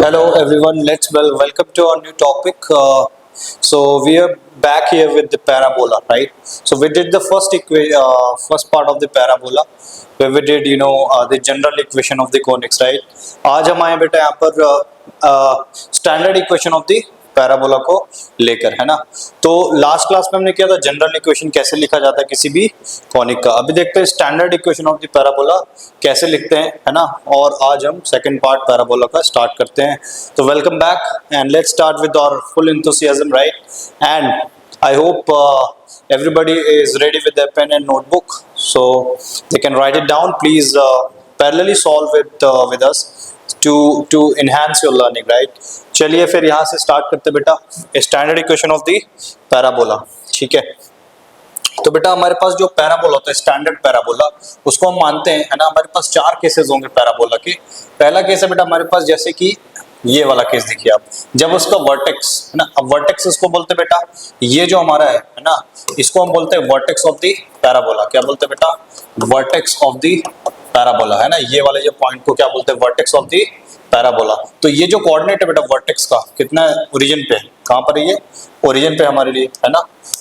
Hello everyone, welcome to our new topic. So we are back here with the parabola, right? So we did the first part of the parabola where we did the general equation of the conics, right? आज हम आए बेटा यहाँ पर standard equation of the parabola को लेकर, है ना। तो लास्ट क्लास में हमने किया था जनरल इक्वेशन कैसे लिखा जाता है किसी भी कॉनिक का। अभी देखते हैं standard equation of the parabola कैसे लिखते हैं, है ना। और आज हम सेकंड पार्ट पैराबोला का स्टार्ट करते हैं। तो welcome back and let's start with our full enthusiasm, right. And I hope everybody is ready with their pen and notebook so they can write it down. Please parallelly solve it with us to enhance your learning, right? चलिए फिर यहाँ से start करते बेटा standard equation of the parabola, ठीक है। तो बेटा हमारे पास जो पैराबोला होता है स्टैंडर्ड पैराबोला उसको हम मानते हैं, है ना। हमारे पास चार केसेस होंगे पैराबोला के। पहला केस है बेटा हमारे पास जैसे कि ये वाला केस देखिए आप, जब उसका वर्टेक्स, है ना। अब वर्टेक्स इसको बोलते हैं बेटा, ये जो हमारा है ना, इसको हम बोलते हैं वर्टेक्स ऑफ द पैराबोला। क्या बोलते हैं बेटा? वर्टेक्स ऑफ द पैराबोला, है ना। ये वाले जो पॉइंट को क्या बोलते हैं? Vertex of the parabola. तो ये जो कोऑर्डिनेट है बेटा वर्टेक्स का कितना है? ओरिजिन पे, कहाँ पर है ये? ओरिजिन पे हमारे लिए, है ना।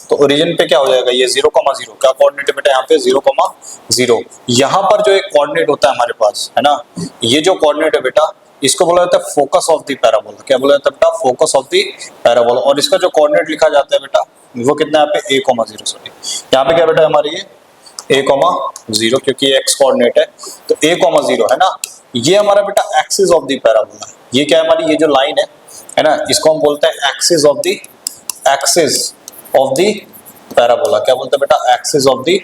तो ओरिजिन पे क्या हो जाएगा? ये 0,0 क्या कोऑर्डिनेट है बेटा यहाँ पे? 0,0। यहाँ पर जो एक कोऑर्डिनेट होता है हमारे पास, है ना, ये जो कोऑर्डिनेट है बेटा इसको बोला जाता है फोकस ऑफ द पैराबोला। क्या बोला जाता है बेटा? Focus of the parabola. और इसका जो कोऑर्डिनेट लिखा जाता है बेटा वो कितना है यहाँ पे? a,0। सॉरी यहाँ पे क्या बेटा हमारे ये a,0 क्योंकि ये x कोऑर्डिनेट है तो a,0 है ना। ये हमारा बेटा एक्सिस ऑफ द पैराबोला। ये क्या है हमारी? ये जो लाइन है ना, इसको हम बोलते हैं एक्सिस ऑफ द पैराबोला। क्या बोलते हैं बेटा? एक्सिस ऑफ द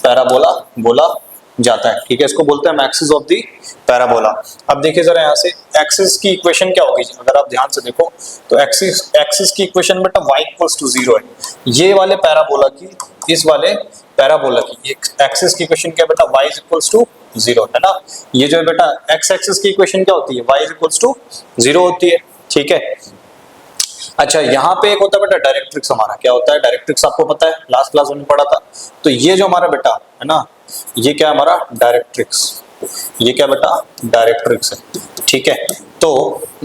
पैराबोला बोला जाता है, ठीक है। इसको बोलते हैं एक्सिस ऑफ द पैराबोला। अब देखिए जरा यहाँ से एक्सिस की इक्वेशन क्या होगी, अगर आप ध्यान से देखो तो एक्सिस की इक्वेशन बेटा y = 0 है। ये वाले पैराबोला की, इस वाले पैराबोला की एक्सिस की इक्वेशन क्या बेटा? y = 0, है ना। ये जो है बेटा x एक्सिस की इक्वेशन क्या होती है? y = 0 होती है, ठीक है। अच्छा यहाँ पे एक होता है बेटा डायरेक्ट्रिक्स। हमारा क्या होता है? डायरेक्ट्रिक्स आपको पता है, लास्ट क्लास में पढ़ा था। तो ये जो हमारा बेटा है ना, ये क्या हमारा? डायरेक्ट्रिक्स। ये क्या बेटा? डायरेक्ट्रिक्स है, ठीक है। तो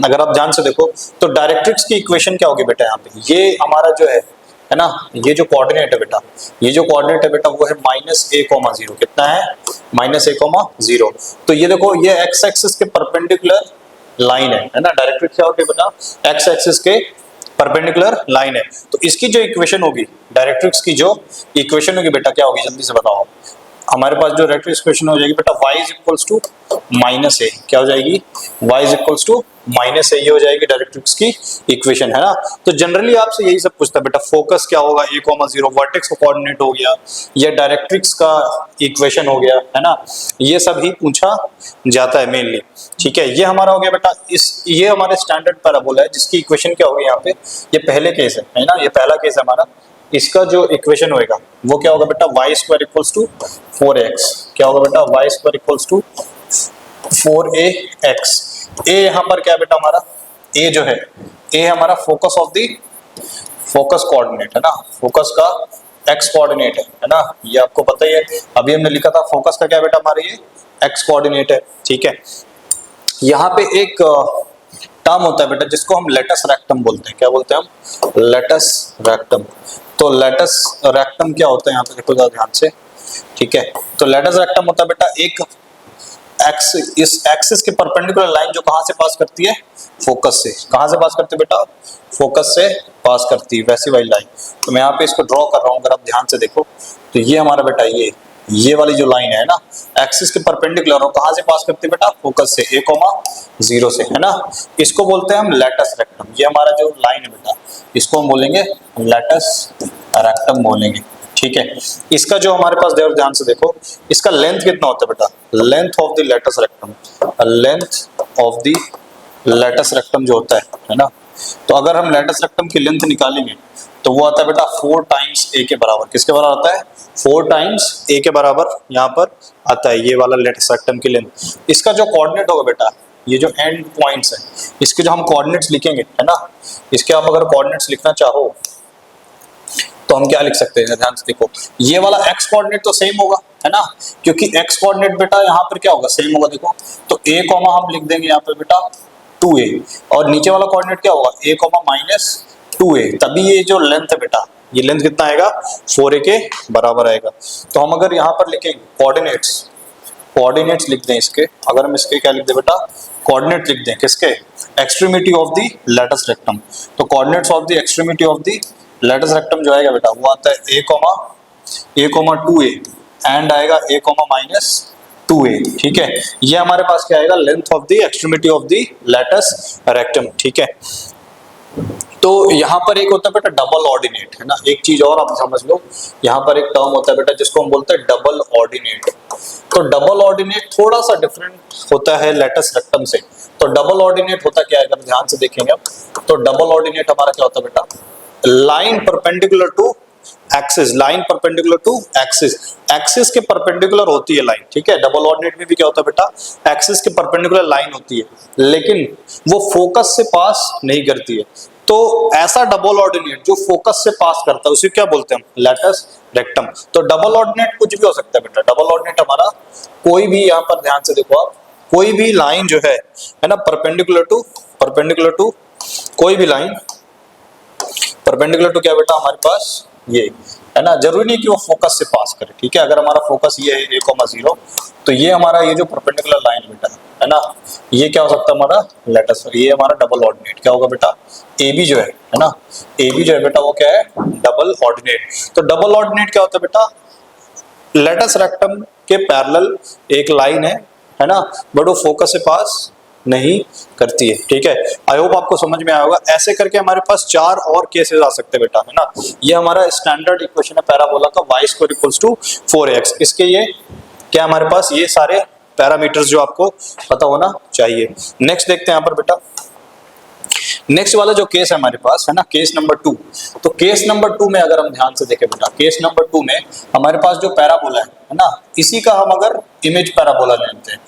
अगर आप ध्यान से देखो तो डायरेक्ट्रिक्स की इक्वेशन क्या होगी बेटा यहाँ पे? ये हमारा जो है ना, ये जो कोऑर्डिनेट है बेटा, ये जो कोऑर्डिनेट है बेटा वो है -a,0। कितना है? -a,0। तो ये देखो ये x एक्सिस के परपेंडिकुलर लाइन है ना। डायरेक्ट्रिक्स क्या होगी बेटा? x एक्सिस के परपेंडिकुलर लाइन है। तो इसकी जो इक्वेशन होगी, डायरेक्ट्रिक्स की जो इक्वेशन होगी बेटा क्या होगी? जल्दी से बताओ। हमारे पास जो डायरेक्ट्रिक्स इक्वेशन हो जाएगी बेटा y = -a। क्या हो जाएगी? y = -a। ये हो जाएगी डायरेक्ट्रिक्स की इक्वेशन, है ना। तो जनरली आपसे यही सब पूछता है बेटा, फोकस क्या होगा? a,0। वर्टेक्स का कोऑर्डिनेट हो गया, या डायरेक्ट्रिक्स का इक्वेशन हो गया, है ना। ये सब ही पूछा जाता है मेनली, ठीक है। ये हमारा हो गया बेटा ये हमारे स्टैंडर्ड पैराबोला है जिसकी इक्वेशन क्या होगी यहाँ पे? ये पहले केस है ना, ये पहला केस है हमारा। इसका जो इक्वेशन होएगा वो क्या होगा बेटा? y² = 4x। क्या होगा बेटा? y² = 4ax। a यहाँ पर क्या है बेटा हमारा? a जो है, a हमारा focus of the focus coordinate है ना, फोकस का x कोऑर्डिनेट है ना। ये आपको पता ही है, अभी हमने लिखा था फोकस का क्या बेटा हमारे ये x कोऑर्डिनेट है, ठीक है। यहाँ पे एक टर्म होता है बेटा जिसको हम लेटस रेक्टम बोलते हैं। क्या बोलते हैं हम? Latus rectum. तो लेटस रेक्टम क्या होता है यहाँ पे देखो जरा ध्यान से, ठीक है। तो लेटस रेक्टम होता है बेटा एक इस एक्सिस के परपेंडिकुलर लाइन जो कहाँ से पास करती है? फोकस से। कहाँ से पास करती है बेटा? फोकस से पास करती है, वैसी वाली लाइन। तो मैं यहाँ पे इसको ड्रॉ कर रहा हूँ, अगर आप ध्यान से देखो तो ये हमारा बेटा ये वाली जो लाइन है ना एक्सिस के परपेंडिकुलर, और कहाँ से पास करती है बेटा? फोकस से, a,0 से, है ना। इसको बोलते हैं हम लेटस रेक्टम। ये हमारा जो लाइन है बेटा इसको हम बोलेंगे लेटस रेक्टम बोलेंगे, ठीक है। इसका जो हमारे पास ध्यान से देखो, इसका लेंथ कितना होता है बेटा? Length of the latus rectum, length of the latus rectum जो होता है ना। तो अगर हम लेटस रेक्टम की लेंथ निकालेंगे तो वो आता है बेटा 4 टाइम्स a के बराबर। किसके बराबर आता है? 4 टाइम्स a के बराबर यहाँ पर आता है ये वाला लेटस रेक्टम की लेंथ। इसका जो कोऑर्डिनेट होगा बेटा, ये जो एंड पॉइंट्स है, इसके जो हम कोऑर्डिनेट्स लिखेंगे, है ना, इसके आप अगर कोऑर्डिनेट्स लिखना चाहो तो हम क्या लिख सकते हैं? ध्यान से देखो, ये वाला x कोऑर्डिनेट तो सेम होगा, है ना, क्योंकि x कोऑर्डिनेट बेटा यहाँ पर क्या होगा? सेम होगा। देखो तो a, हम लिख देंगे यहाँ पर बेटा 2a, और नीचे वाला कोऑर्डिनेट क्या होगा a कॉमा माइनस 2a, तभी ये जो लेंथ है बेटा, ये लेंथ कितना आएगा 4a के बराबर आएगा। तो हम अगर यहाँ पर लिखेंगे कोऑर्डिनेट्स लिख दें इसके, अगर हम इसके क्या लिख दें बेटा, कोऑर्डिनेट लिख दें किसके, extremity of the latus rectum. तो coordinates of the extremity of the latus rectum जो आएगा बेटा वो आता है a कॉमा 2a एंड आएगा a कॉमा माइनस 2a, ठीक है। ये हमारे पास क्या आएगा, length of the extremity of the latus rectum, ठीक है। तो यहाँ पर एक होता है बेटा डबल ऑर्डिनेट, है ना। एक चीज और आप समझ लो, यहाँ पर एक टर्म होता है बेटा जिसको हम बोलते हैं डबल ऑर्डिनेट। तो डबल ऑर्डिनेट थोड़ा सा डिफरेंट होता है लैटिस रेक्टम से। तो डबल ऑर्डिनेट होता क्या है, अगर ध्यान से देखेंगे आप, तो डबल ऑर्डिनेट हमारा क्या होता है बेटा, line perpendicular to axis, line perpendicular to axis, axis के परपेंडिकुलर होती है लाइन, ठीक है। डबल ऑर्डिनेट में भी क्या होता है बेटा, एक्सिस के परपेंडिकुलर लाइन होती है, लेकिन वो फोकस से पास नहीं करती है। तो ऐसा डबल ऑर्डिनेट जो फोकस से पास करता है उसे क्या बोलते हैं हम, लैटिस रेक्टम। तो डबल ऑर्डिनेट कुछ भी हो सकता है बेटा, डबल ऑर्डिनेट हमारा कोई भी, यहाँ पर ध्यान से देखो आप, कोई भी लाइन जो है ना, परपेंडिकुलर टू कोई भी लाइन परपेंडिकुलर टू क्या बेटा हमारे पास ये, है ना। जरूरी नहीं कि वो फोकस से पास करे, ठीक है। अगर हमारा फोकस ये है a,0, तो ये हमारा ये जो परपेंडिकुलर लाइन बेटा है ना, ये क्या हो सकता है हमारा लैटिस, ये हमारा डबल ऑर्डिनेट क्या होगा बेटा, AB जो है ना, AB जो है बेटा वो क्या है, डबल ऑर्डिनेट। तो डबल ऑर्डिनेट क्या होता है बेटा, लैटिस रेक्टम के पैरेलल एक लाइन है ना, बट वो फोकस से पास नहीं करती है, ठीक है। आई होप आपको समझ में आया होगा। ऐसे करके हमारे पास 4 और केसेस आ सकते हैं बेटा, है ना। ये हमारा स्टैंडर्ड इक्वेशन है पैराबोला का, y² = 4x। इसके ये क्या हमारे पास, ये सारे पैरामीटर्स जो आपको पता होना चाहिए। नेक्स्ट देखते हैं यहाँ पर बेटा, नेक्स्ट वाला जो केस है हमारे पास, है ना, केस नंबर 2। तो केस नंबर 2 में अगर हम ध्यान से देखें बेटा, केस नंबर 2 में हमारे पास जो पैराबोला है ना, इसी का हम अगर इमेज पैराबोला लेते हैं,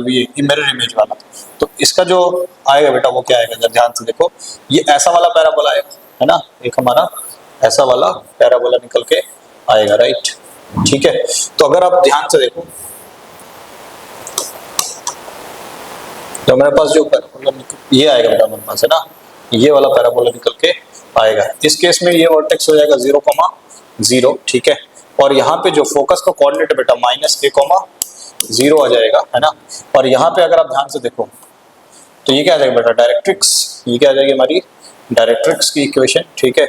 ये मिरर इमेज वाला, तो इसका जो आएगा बेटा वो क्या आएगा, अगर ध्यान से देखो, ये ऐसा वाला पैराबोला है ना, एक हमारा ऐसा वाला पैराबोला निकल के आएगा, राइट, ठीक है। तो अगर आप ध्यान से देखो, तो हमारे पास जो पैराबोला ये आएगा बेटा हमारे पास, है ना, ये वाला पैराबोला निकल के आएगा। इस केस में ये वर्टेक्स हो जाएगा 0,0, ठीक है। और यहाँ पे जो फोकस का कोऑर्डिनेट है बेटा -a,0 आ जाएगा, है ना। और यहाँ पे अगर आप ध्यान से देखो तो ये क्या आ जाएगा बेटा, डायरेक्ट्रिक्स, ये क्या आ जाएगी हमारी डायरेक्ट्रिक्स की इक्वेशन, ठीक है।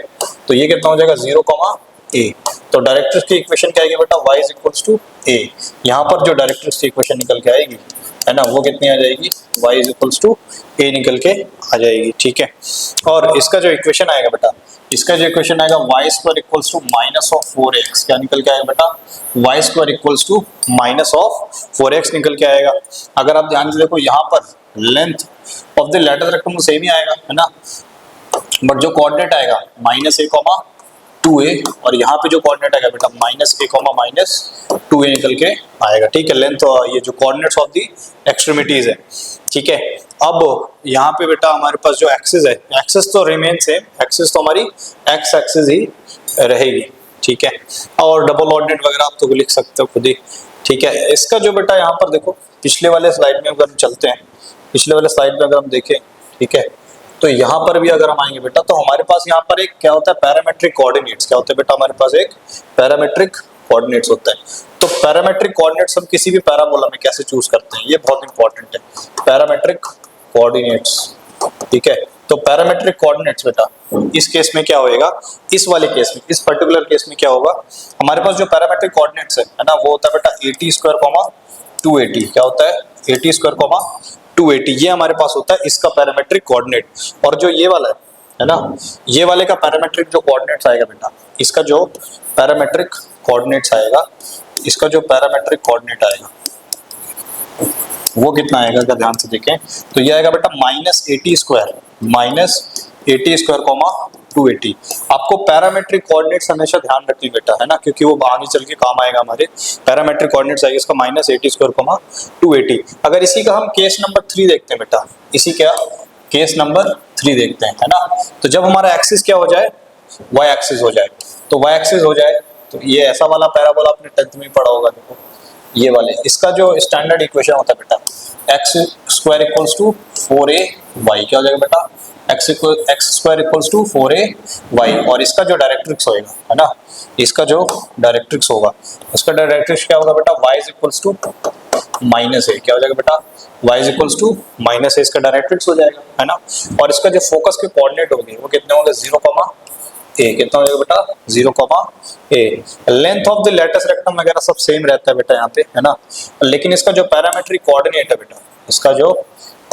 तो ये कितना हो जाएगा 0,a। तो डायरेक्ट्रिक्स की इक्वेशन क्या आएगी बेटा, y = a। यहाँ पर जो डायरेक्ट्रिक्स की इक्वेशन निकल के आएगी, है ना, वो कितनी आ जाएगी, y = a निकल के आ जाएगी, ठीक है। और इसका जो इक्वेशन आएगा बेटा, इसका जो इक्वेशन आएगा y² = -4x, क्या निकल के आएगा बेटा, y² = -4x निकल के आएगा। अगर आप ध्यान से देखो यहाँ पर length of the latus rectum same ही आएगा, है ना, बट जो कोऑर्डिनेट आएगा -a,2a, और यहाँ पे जो कोऑर्डिनेट आएगा बेटा -a,-2a निकल के आएगा, ठीक है। लेंथ ये जो कोऑर्डिनेट्स ऑफ दी एक्सट्रीमिटीज है, ठीक है। अब यहाँ पे बेटा हमारे पास जो एक्सिस है, एक्सिस तो रिमेन सेम, एक्सिस तो हमारी एक्स एक्सिस ही रहेगी, ठीक है। और डबल ऑर्डिनेट वगैरह आप तो लिख सकते हो खुद ही, ठीक है। इसका जो बेटा यहाँ पर देखो, पिछले वाले स्लाइड में अगर हम चलते हैं, पिछले वाले स्लाइड में अगर हम देखें, ठीक है, तो यहाँ पर भी अगर हम आएंगे बेटा, तो हमारे पास यहाँ पर एक क्या होता है, पैरामेट्रिक कोऑर्डिनेट्स, क्या होता है बेटा हमारे पास एक पैरामेट्रिक कोऑर्डिनेट्स होता है। तो पैरामेट्रिक कोऑर्डिनेट्स हम किसी भी पैराबोला में कैसे चूज करते हैं, ये बहुत इंपॉर्टेंट है, पैरामेट्रिक कोऑर्डिनेट्स, ठीक है। तो पैरामेट्रिक कोऑर्डिनेट्स बेटा इस केस में क्या होएगा, इस वाले केस में, इस पर्टिकुलर केस में क्या होगा, हमारे पास जो पैरामेट्रिक कोऑर्डिनेट्स है ना, वो होता है बेटा 80², 280, क्या होता है 80², 280, ये हमारे पास होता है इसका पैरामेट्रिक कोऑर्डिनेट। और जो ये वाला है ना, ये वाले का पैरामेट्रिक जो कोऑर्डिनेट्स आएगा बेटा, इसका जो पैरामेट्रिक कोऑर्डिनेट्स आएगा, इसका जो पैरामेट्रिक कोऑर्डिनेट आएगा वो कितना आएगा, अगर ध्यान से देखें तो ये आएगा बेटा -80², 280। आपको पैरामेट्रिक कोऑर्डिनेट्स हमेशा ध्यान रखनी बेटा, है ना, क्योंकि वो आगे चल के काम आएगा हमारे। पैरामेट्रिक कोऑर्डिनेट्स आएगा इसका -80², 280। अगर इसी का हम केस नंबर 3 देखते हैं बेटा, इसी का केस नंबर 3 देखते हैं, है ना। तो जब हमारा एक्सिस क्या हो जाए, y एक्सिस हो जाए, तो y एक्सिस हो जाए, तो ये ऐसा वाला पैराबोला आपने 10th में पढ़ा होगा, देखो ये वाले, इसका जो स्टैंडर्ड इक्वेशन होता है बेटा x square equals to 4a y, क्या हो जाएगा बेटा x square equals to 4a y, और इसका जो डायरेक्ट्रिक्स होएगा है ना, इसका जो डायरेक्ट्रिक्स होगा उसका डायरेक्ट्रिक्स क्या होगा बेटा y is equals to minus a, क्या हो जाएगा बेटा y is equals to minus a, इसका डायरेक्ट्रिक्स हो जाएगा है ना। और इसका जो फोकस के कोऑर्डिनेट होंगे वो कितने होंगे 0, ए, कितना हो जाएगा बेटा 0, a. Length of the latus rectum वगैरह सब सेम रहता है बेटा यहाँ पे है ना, लेकिन इसका जो पैरामेट्रिक कोऑर्डिनेट है बेटा, इसका जो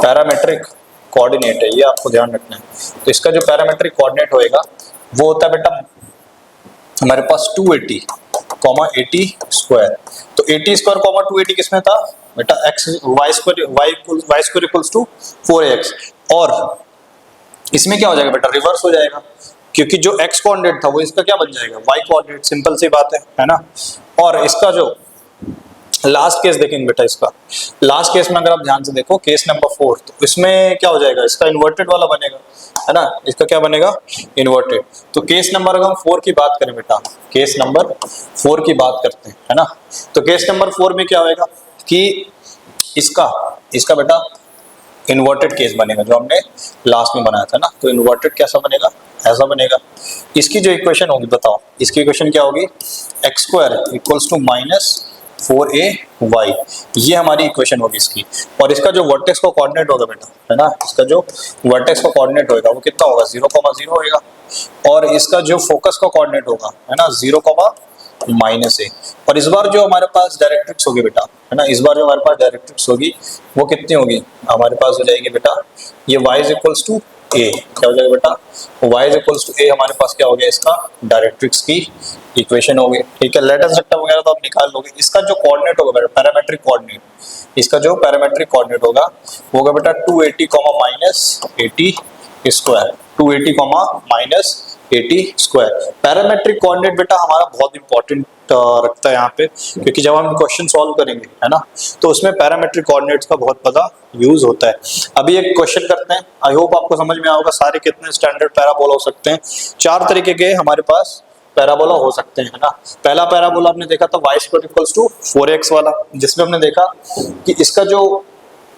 पैरामेट्रिक कोऑर्डिनेट है ये आपको ध्यान रखना है। तो इसका जो पैरामेट्रिक कोऑर्डिनेट होएगा वो होता है बेटा हमारे पास 280, 80 स्क्वायर। तो 80 स्क्वायर 280 किसमें था बेटा x y square equals to 4x, और इसमें क्या हो जाएगा बेटा रिवर्स हो जाएगा, क्योंकि जो x कोऑर्डिनेट था वो इसका क्या बन जाएगा y कोऑर्डिनेट, सिंपल सी बात है ना। और इसका जो लास्ट केस देखेंगे बेटा, इसका लास्ट केस में अगर आप ध्यान से देखो केस नंबर 4, तो इसमें क्या हो जाएगा इसका इन्वर्टेड वाला बनेगा है ना, इसका क्या बनेगा इन्वर्टेड। तो केस नंबर अगर हम 4 की बात करें बेटा, केस नंबर 4 की बात करते हैं है ना, तो केस नंबर 4 में क्या होएगा कि इसका बेटा इन्वर्टेड केस बनेगा जो हमने लास्ट में बनाया था ना। तो इन्वर्टेड कैसा बनेगा, ऐसा बनेगा। इसकी जो इक्वेशन होगी बताओ, इसकी इक्वेशन क्या होगी x square equals to minus 4ay, ये हमारी इक्वेशन होगी इसकी। और इसका जो वर्टेक्स का कोऑर्डिनेट होगा बेटा है ना, इसका जो वर्टेक्स का कोऑर्डिनेट होगा वो कितना होगा 0, होगा, और इसका जो फोकस का कोऑर्डिनेट होगा है ना 0, माइनस ए। और इस बार जो हमारे पास डायरेक्ट्रिक्स होगी बेटा है ना, इस बार जो हमारे पास डायरेक्ट्रिक्स होगी वो कितनी होगी हमारे पास हो जाएगी बेटा ये y इज इक्वल्स टू ए, क्या हो जाएगा बेटा y इज इक्वल्स टू ए, हमारे पास क्या हो गया इसका डायरेक्ट्रिक्स की इक्वेशन होगी। ठीक है, लेटेस्ट रेक्टम वगैरह तो आप निकाल लोगे। इसका जो कोऑर्डिनेट होगा बेटा पैरामेट्रिक कोऑर्डिनेट, इसका जो पैरामेट्रिक कोऑर्डिनेट होगा वो होगा बेटा 280 minus 80 square, 280 minus 80 square. Parametric coordinate बेटा हमारा बहुत इंपॉर्टेंट रखता है यहाँ पे, क्योंकि जब हम क्वेश्चन सॉल्व करेंगे है ना तो उसमें पैरामेट्रिक कोऑर्डिनेट्स का बहुत बड़ा यूज होता है। अभी एक क्वेश्चन करते हैं, आई होप आपको समझ में आएगा सारे कितने स्टैंडर्ड पैराबोला हो सकते हैं। 4 तरीके के हमारे पास पैराबोला हो सकते हैं है ना। पहला पैराबोला हमने देखा था y square equals to 4x वाला, जिसमें हमने देखा कि इसका जो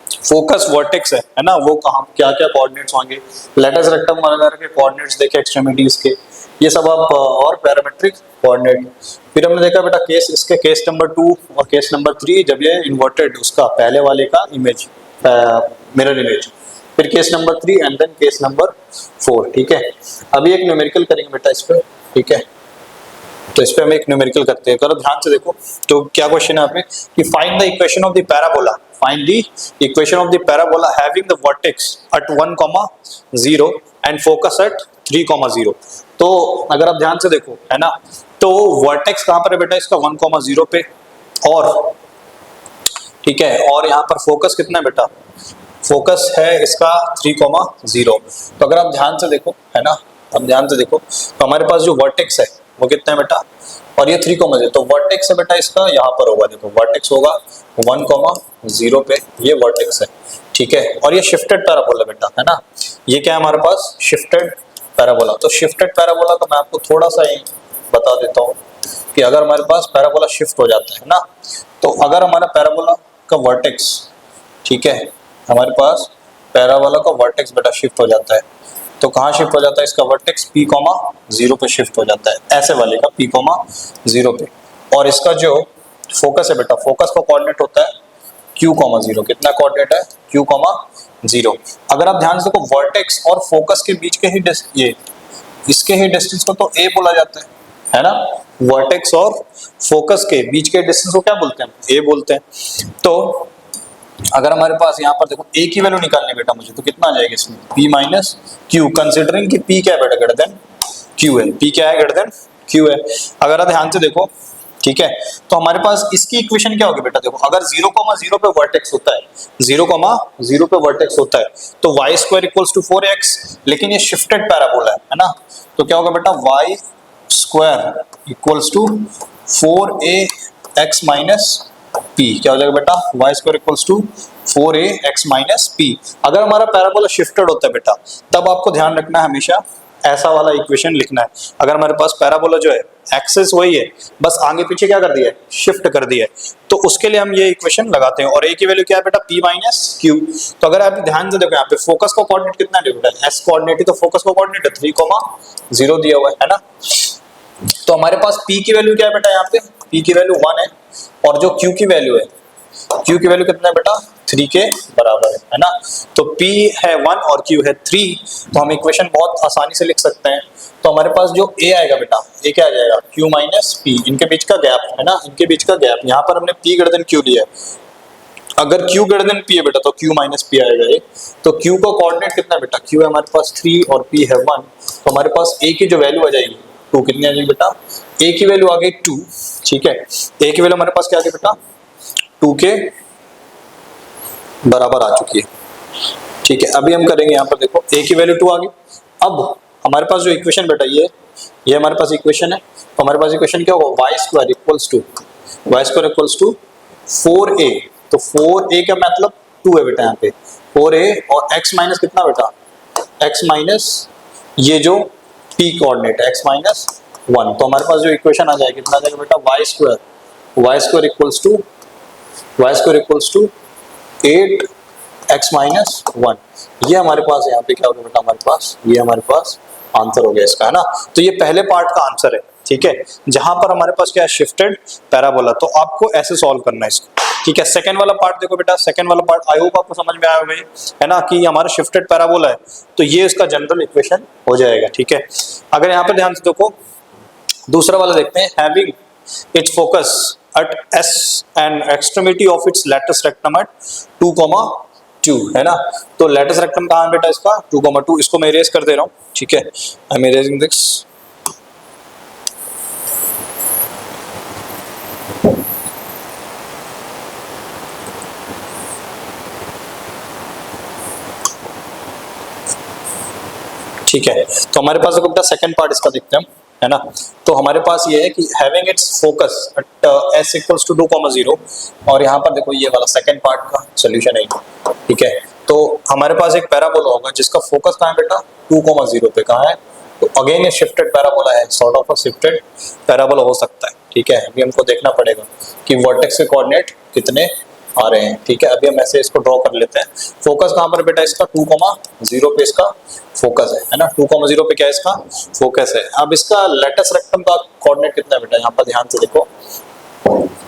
फोकस वर्टेक्स है ना वो कहाँ क्या क्या कोऑर्डिनेट्स होंगे, लेटेस्ट रेक्टम वगैरह के कोऑर्डिनेट्स देखे एक्सट्रीमिटीज के, ये सब आप और पैरामेट्रिक कोऑर्डिनेट। फिर हमने देखा बेटा केस इसके केस नंबर 2 और केस नंबर 3 जब ये इन्वर्टेड उसका पहले वाले का इमेज मिरर इमेज, फिर case number 3 and then case number 4। ठीक है, अभी एक न्यूमेरिकल करेंगे बेटा इस पे। ठीक है, तो इस पे हम एक न्यूमेरिकल करते हैं, करो ध्यान से देखो। तो क्या क्वेश्चन है यहाँ पे कि find the equation of the parabola, find the equation of the parabola having the vertex at 1, 0 and focus at 3, 0। तो अगर आप ध्यान से देखो है ना तो वर्टेक्स कहाँ पर है बेटा इसका 1, 0 पे, और ठीक है और यहाँ पर फोकस कितना है बेटा, फोकस है इसका 3, 0। तो अगर आप ध्यान से देखो है ना, अब ध्यान से देखो तो हमारे पास जो वर्टेक्स है वो कितना है बेटा, और ये 3, तो वर्टेक्स है बेटा इसका यहाँ पर होगा, देखो वर्टेक्स होगा 1, 0 पे, ये वर्टेक्स है। ठीक है, और ये शिफ्टेड पैराबोला बेटा है ना, ये क्या है हमारे पास शिफ्टेड पैराबोला। तो शिफ्टेड पैराबोला का मैं आपको थोड़ा सा ही बता देता हूँ कि अगर हमारे पास पैराबोला शिफ्ट हो जाता है ना, तो अगर हमारा पैराबोला का वर्टेक्स, ठीक है हमारे पास पैराबोला का वर्टेक्स बेटा शिफ्ट हो जाता है, तो कहाँ शिफ्ट हो जाता है इसका वर्टेक्स P, 0 पे शिफ्ट हो जाता है, ऐसे वाले का P, 0 पे। और इसका जो फोकस है बेटा, फोकस का कोऑर्डिनेट होता है Q, 0। कितना कोऑर्डिनेट है Q, 0। अगर आप ध्यान से देखो वर्टेक्स और फोकस के बीच के ही ये इसके ही डिस्टेंस को तो A बोला जाता है ना, वर्टेक्स और फोकस के बीच के डिस्टेंस को क्या बोलते हैं, A बोलते हैं। तो अगर हमारे पास यहाँ पर देखो A की वैल्यू निकालनी बेटा मुझे, तो कितना आ जाएगा इसमें P माइनस Q, कंसिडरिंग कि P क्या है बेटा ग्रेटर देन Q है, P क्या है ग्रेटर देन Q है। अगर आप ध्यान से देखो ठीक है तो हमारे पास इसकी इक्वेशन क्या होगी बेटा, देखो अगर 0, 0 पे वर्टेक्स होता है, 0, 0 पे वर्टेक्स होता है तो y square equals to 4x, लेकिन ये शिफ्टेड पैराबोला है ना, तो क्या होगा बेटा y square equals to 4ax minus p, क्या हो जाएगा बेटा y square equals to 4ax minus p। अगर हमारा पैराबोला शिफ्टेड होता है बेटा तब आपको ध्यान रखना है हमेशा ऐसा वाला इक्वेशन लिखना है। अगर हमारे पास पैराबोला जो है एक्सिस वही है, बस आगे पीछे क्या कर दिया है, शिफ्ट कर दिया है, तो उसके लिए हम ये इक्वेशन लगाते हैं। और ए की वैल्यू क्या है बेटा, p माइनस क्यू। तो अगर आप ध्यान से देखो यहाँ पे फोकस का कोऑर्डिनेट कितना है बेटा, एस कोऑर्डिनेट ही तो फोकस का कोऑर्डिनेट है 3,0 दिया हुआ है ना। तो हमारे पास p की वैल्यू क्या है बेटा, यहाँ पे p की वैल्यू 1 है, और जो q की वैल्यू है, q की वैल्यू कितना है बेटा, 3 के बराबर है ना। तो p है 1 और q है 3, तो हम इक्वेशन बहुत आसानी से लिख सकते हैं। तो हमारे पास जो a आएगा बेटा, a क्या आ जाएगा, q माइनस p, इनके बीच का गैप है ना, इनके बीच का गैप, यहाँ पर हमने p ग्रेटर देन q लिया है। अगर q ग्रेटर देन p है बेटा तो q माइनस p आएगा ये। तो q का कोऑर्डिनेट कितना है बेटा, q है हमारे पास 3 और p है 1, तो हमारे पास a की जो वैल्यू आ जाएगी 2, कितनी आ जाएगी बेटा, a की वैल्यू आ गई 2, ठीक है। a की वैल्यू हमारे पास क्या आ गई बेटा, 2 के बराबर आ चुकी है, ठीक है। अभी हम करेंगे यहाँ पर देखो, a की वैल्यू 2 आ गई। अब हमारे पास जो इक्वेशन बेटा ये हमारे पास इक्वेशन है, तो हमारे पास इक्वेशन क्या होगा, y square equals to 4a। तो 4a का मतलब 2 है बेटा यहाँ पे, 4a और x माइनस कितना बेटा, x माइनस ये जो p कोऑर्डिनेट है x माइनस 1। तो हमारे पास जो इक्वेशन आ जाएगी कितना आ जाएगा बेटा, y square equals to 8x minus 1। ये हमारे पास यहाँ पे क्या होगा बेटा, हमारे पास ये हमारे पास आंसर हो गया इसका, है ना। तो ये पहले पार्ट का आंसर है, ठीक है, जहां पर हमारे पास क्या है, शिफ्टेड पैराबोला। तो आपको ऐसे सॉल्व करना है इसको, ठीक है। सेकंड वाला पार्ट देखो बेटा, सेकंड वाला पार्ट आई होप आपको समझ में आया होगा, है ना, कि हमारा शिफ्टेड पैराबोला है, तो ये इसका जनरल इक्वेशन हो जाएगा, ठीक है। अगर यहाँ पे ध्यान से देखो, दूसरा वाला देखते हैं, having its focus at S and extremity of its lattice rectum at 2,2, है ना। तो lattice rectum कहाँ है बेटा इसका, 2,2। इसको मैं इरेज कर दे रहा हूँ, ठीक है, आई एम इरेजिंग दिस। ठीक है, तो हमारे पास बेटा सेकंड पार्ट इसका देखते हैं हम, है ना। तो हमारे पास ये है कि having its focus at s equals to 2,0, और यहाँ पर देखो ये वाला सेकंड पार्ट का सॉल्यूशन है, ठीक है। तो हमारे पास एक पैराबोला होगा जिसका फोकस कहाँ है बेटा, 2,0 पे कहाँ है, तो अगेन ये शिफ्टेड पैराबोला है, sort of a shifted parabola हो सकता है, ठीक है। अभी हमको देखना पड़ेगा कि वर्टेक्स के कोऑर्डिनेट कितने आ रहे हैं, ठीक है। अभी हम ऐसे इसको ड्रॉ कर लेते हैं। फोकस कहाँ पर बेटा इसका, 2,0 पे इसका फोकस है ना, 2,0 पे क्या है इसका फोकस है। अब इसका लेटस रेक्टम का कोऑर्डिनेट कितना है बेटा, यहाँ पर ध्यान से देखो,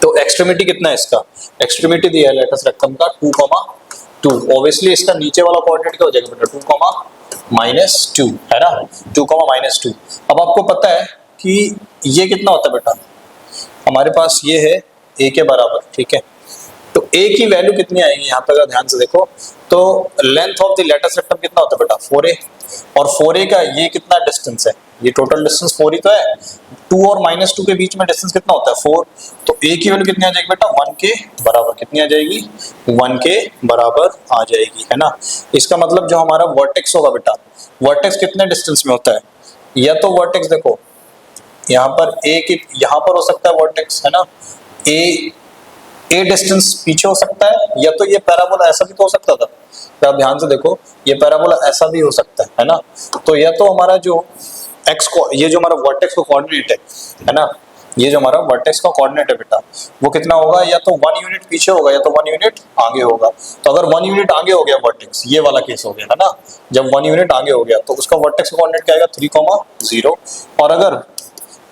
तो एक्सट्रीमिटी कितना है इसका, एक्सट्रीमिटी दिया है लेटस रेक्टम का 2,2। ऑब्वियसली इसका नीचे वाला कोऑर्डिनेट क्या हो जाएगा बेटा, 2,-2 है ना, 2,-2। अब आपको पता है कि ये कितना होता है बेटा, हमारे पास ये है a के बराबर, ठीक है। तो a की वैल्यू कितनी आएगी यहाँ पर, अगर ध्यान से देखो, तो length of the latus rectum कितना होता है बेटा, 4a, और 4a का ये कितना डिस्टेंस है, ये टोटल डिस्टेंस 4 ही तो है, 2 और -2 के बीच में डिस्टेंस कितना होता है, 4। तो a की वैल्यू कितनी आ जाएगी बेटा, 1 के बराबर, कितनी आ जाएगी, 1 के बराबर आ जाएगी, है ना। इसका मतलब जो हमारा वर्टेक्स होगा बेटा, वर्टेक्स कितने डिस्टेंस में होता है, या तो वर्टेक्स देखो यहाँ पर यहाँ पर हो सकता है वर्टेक्स, है ना, ए डिस्टेंस पीछे हो सकता है, या तो ये पैराबोला ऐसा भी तो हो सकता था, तो आप ध्यान से देखो, ये पैराबोला ऐसा भी हो सकता है ना। तो या तो हमारा जो एक्स को, ये जो हमारा वर्टेक्स का कोऑर्डिनेट है ना, ये जो हमारा वर्टेक्स का कोऑर्डिनेट है बेटा, वो कितना होगा, या तो 1 यूनिट पीछे होगा या तो 1 यूनिट आगे होगा। तो अगर 1 यूनिट आगे हो गया वर्टेक्स, ये वाला केस हो गया, है ना, जब 1 यूनिट आगे हो गया तो उसका वर्टेक्स का कोऑर्डिनेट क्या आएगा, 3,0। और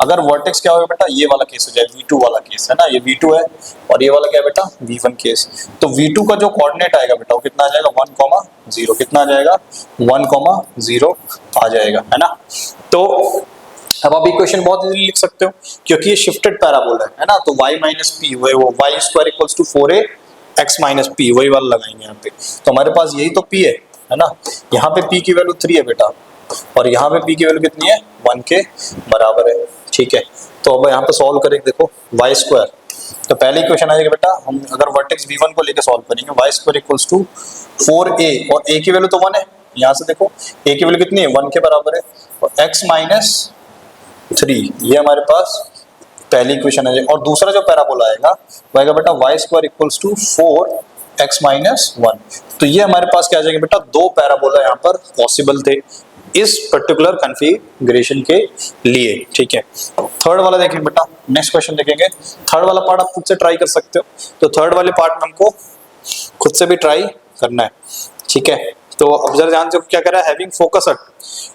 अगर वर्टेक्स क्या होगा बेटा, ये वाला केस हो जाए, V2 वाला केस, है ना, ये V2 है, और ये वाला क्या है बेटा, V1 केस। तो V2 का जो कोऑर्डिनेट आएगा बेटा, वो कितना आ जाएगा, 1,0, कितना आ जाएगा, 1,0 आ जाएगा, है ना। तो अब आप इक्वेशन बहुत इजीली लिख सकते हो, क्योंकि ये शिफ्टेड पैराबोला है ना। तो y माइनस पी, वो y square equals to 4a x minus p, वही वाला लगाएंगे यहाँ पे। तो हमारे पास यही तो p है ना, यहाँ पे p की वैल्यू 3 है बेटा, और यहाँ पे p की वैल्यू कितनी है, 1 के बराबर है, ठीक है। तो अब यहाँ पे सॉल्व करेंगे, देखो y स्क्वायर, तो पहली इक्वेशन आ जाएगी बेटा, हम अगर वर्टेक्स v1 को लेके सॉल्व करेंगे, y square equals to 4a, और a की वैल्यू तो 1 है, यहाँ से देखो a की वैल्यू कितनी है, 1 के बराबर है, और x माइनस 3, ये हमारे पास पहली इक्वेशन है। और दूसरा जो पैराबोला आएगा वो आएगा बेटा y square equals to 4x minus 1। तो ये हमारे पास क्या आ जाएगा बेटा, दो पैराबोला यहाँ पर पॉसिबल थे, इस पर्टिकुलर कॉन्फ़िगरेशन के लिए, ठीक है। थर्ड वाला देखेंगे बेटा, नेक्स्ट क्वेश्चन देखेंगे। थर्ड वाला पार्ट आप खुद से ट्राई कर सकते हो, तो थर्ड वाले पार्ट में हमको खुद से भी ट्राई करना है, ठीक है। तो अब जरा ध्यान से क्या कह रहा है, हैविंग फोकस एट,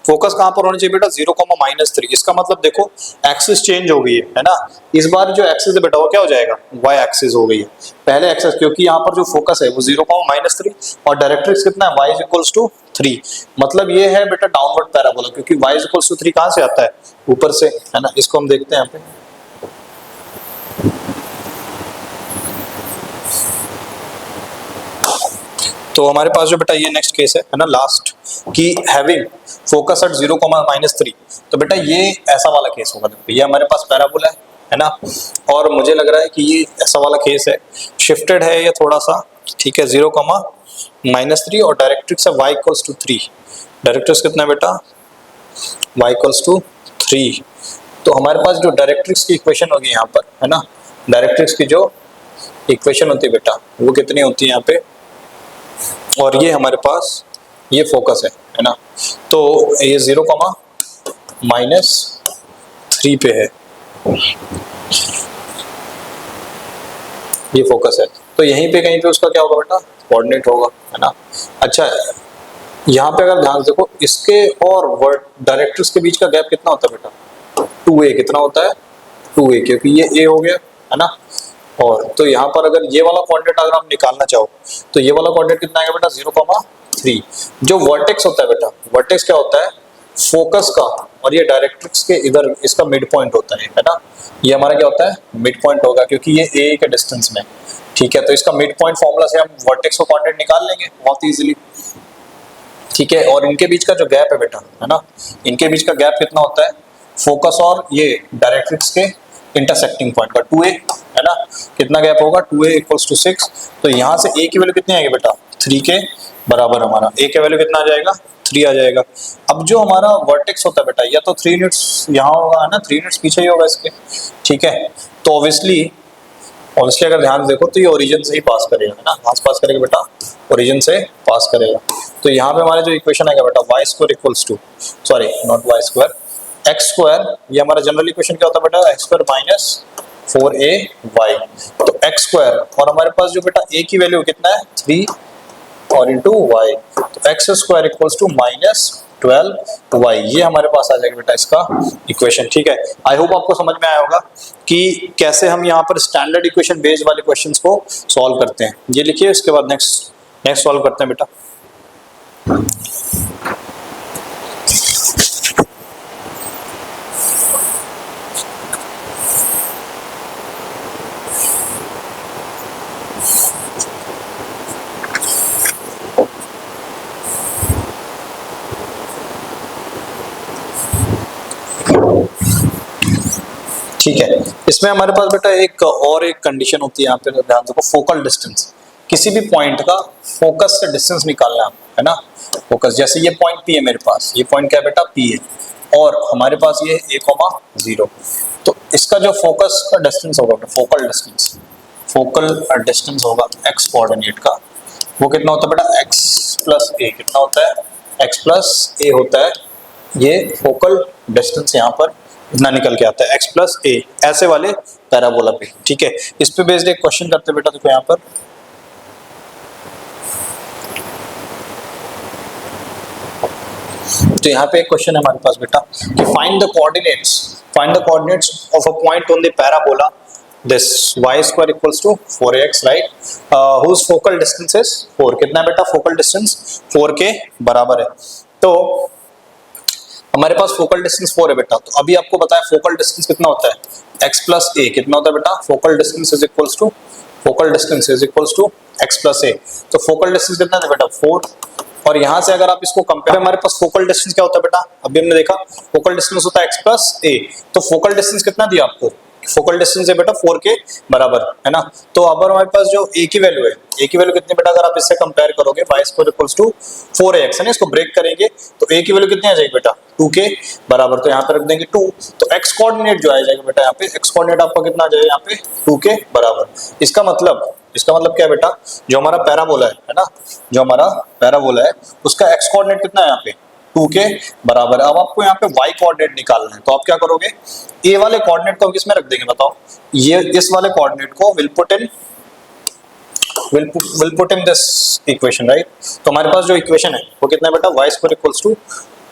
फोकस कहां पर होना चाहिए बेटा, 0,-3। इसका मतलब देखो एक्सिस चेंज हो गई है ना। इस बार जो एक्सिस है बेटा वो क्या हो जाएगा, वाई एक्सिस हो गई है। पहले एक्सिस, क्योंकि यहाँ पर जो फोकस है वो 0,-3 और डायरेक्ट्रिक्स कितना है, y = 3। मतलब ये है बेटा डाउनवर्ड पैराबोला, क्योंकि y = 3 कहां से आता है, ऊपर से, है ना। इसको हम देखते हैं यहाँ पे। तो हमारे पास जो बेटा ये नेक्स्ट केस है ना, लास्ट, कि हैविंग फोकस एट 0,-3। तो बेटा ये ऐसा वाला केस होगा। देखो ये हमारे पास पैराबोला है ना, और मुझे लग रहा है कि ये ऐसा वाला केस है, शिफ्टेड है ये थोड़ा सा, ठीक है। 0,-3 और डायरेक्ट्रिक्स है y = 3। डायरेक्ट्रिक्स कितना है बेटा, y = 3। तो हमारे पास जो डायरेक्ट्रिक्स की इक्वेशन होगी यहाँ पर, है ना, डायरेक्ट्रिक्स की जो इक्वेशन होती है बेटा वो कितनी होती है यहाँ पे, और ये हमारे पास ये फोकस है ना। तो ये 0,-3 पे है, ये फोकस है। तो यहीं पे कहीं पे उसका क्या होगा बेटा, कोऑर्डिनेट होगा, है ना। अच्छा, यहाँ पे अगर ध्यान से देखो, इसके और डायरेक्ट्रिक्स के बीच का गैप कितना होता है बेटा, 2a। कितना होता है, 2a, क्योंकि ये a हो गया, है ना। और तो यहाँ पर अगर ये वाला कोऑर्डिनेट अगर आप निकालना चाहो तो ये वाला कोऑर्डिनेट कितना आएगा बेटा, 0,3। जो वर्टेक्स होता है बेटा, वर्टेक्स क्या होता है, फोकस का, और ये डायरेक्ट्रिक्स के इधर इसका मिड पॉइंट होता है ना। ये हमारा क्या होता है, मिड पॉइंट होगा, क्योंकि ये a के डिस्टेंस में, ठीक है। तो इसका मिड पॉइंट फॉर्मूला से हम वर्टेक्स को कोऑर्डिनेट निकाल लेंगे बहुत ईजिली, ठीक है। और इनके बीच का जो गैप है बेटा, है ना, इनके बीच का गैप कितना होता है, फोकस और ये डायरेक्ट्रिक्स के इंटरसेक्टिंग पॉइंट का, 2a, है ना। कितना गैप होगा, 2a = 6। तो यहाँ से a की वैल्यू कितनी आएगी बेटा, 3 के बराबर। हमारा a का वैल्यू कितना आ जाएगा, 3 आ जाएगा। अब जो हमारा वर्टेक्स होता है बेटा, या तो 3 यूनिट्स यहाँ होगा, है ना, 3 यूनिट्स पीछे ही होगा इसके, ठीक है। तो ऑब्वियसली अगर ध्यान देखो तो ये ओरिजिन से ही पास करेगा, है ना। पास करेगा बेटा, ओरिजिन से पास करेगा। तो यहाँ पे हमारे जो इक्वेशन आएगा बेटा, y² = sorry not y², x², ये हमारा जनरल इक्वेशन क्या होता है बेटा, x² - 4ay। तो x² और हमारे पास जो बेटा a की वैल्यू कितना है, 3 और इंटू y, तो x² = -12y। ये हमारे पास आ जाएगा बेटा इसका इक्वेशन, ठीक है। आई होप आपको समझ में आया होगा कि कैसे हम यहाँ पर स्टैंडर्ड इक्वेशन बेस्ड वाले क्वेश्चंस को सॉल्व करते हैं। ये लिखिए, इसके बाद नेक्स्ट सॉल्व करते हैं बेटा। ठीक है, इसमें हमारे पास बेटा एक कंडीशन होती है यहाँ पे, ध्यान देखो, फोकल डिस्टेंस। किसी भी पॉइंट का फोकस से डिस्टेंस निकालना है ना। फोकस, जैसे ये पॉइंट P है मेरे पास, ये पॉइंट क्या है बेटा, P है, और हमारे पास ये a,0। तो इसका जो फोकस का डिस्टेंस होगा, फोकल डिस्टेंस होगा x कोऑर्डिनेट का, वो कितना होता है बेटा, x + a। कितना होता है, x + a होता है। ये फोकल डिस्टेंस यहाँ पर इतना निकल के आता है, x + a, ऐसे वाले पैराबोला पे, ठीक है। इस पे बेस्ड एक क्वेश्चन करते हैं बेटा। देखो यहाँ पर तो यहाँ पे एक क्वेश्चन है हमारे पास बेटा कि find the coordinates of a point on the parabola this y² = 4ax, right, whose focal distance is 4। कितना है बेटा, फोकल डिस्टेंस 4 के बराबर है। तो हमारे पास फोकल डिस्टेंस 4 है बेटा। तो अभी आपको बताया फोकल डिस्टेंस कितना होता है, x + a। कितना होता है बेटा, focal distance is equals to x + a। तो फोकल डिस्टेंस कितना है बेटा, 4। और यहाँ से अगर आप इसको कंपेयर, हमारे पास फोकल डिस्टेंस क्या होता है बेटा, अभी हमने देखा फोकल डिस्टेंस होता है x + a। तो फोकल डिस्टेंस कितना दिया आपको, फोकल डिस्टेंस है बेटा 4 के बराबर, है ना। तो अब हमारे पास जो a की वैल्यू है, a की वैल्यू कितनी बेटा, अगर आप इससे कंपेयर करोगे y² = 4ax, है ना, इसको ब्रेक करेंगे तो a की वैल्यू कितनी आ जाएगी बेटा, 2 के बराबर। तो यहाँ पे रख देंगे 2। तो x कोऑर्डिनेट जो आ जाएगा बेटा, यहाँ पे x कोऑर्डिनेट आपका कितना आ जाएगा, यहाँ पे 2 के बराबर। इसका मतलब क्या है बेटा, जो हमारा पैराबोला है ना, जो हमारा पैराबोला है उसका x कोऑर्डिनेट कितना है यहाँ पे, 2 के बराबर है। अब आपको यहाँ पे y कोऑर्डिनेट निकालना है, तो आप क्या करोगे, a वाले कोऑर्डिनेट को किस में रख देंगे बताओ, ये इस वाले कोऑर्डिनेट को will put in this equation, right. तो हमारे पास जो इक्वेशन है वो कितना है बेटा, y square equals to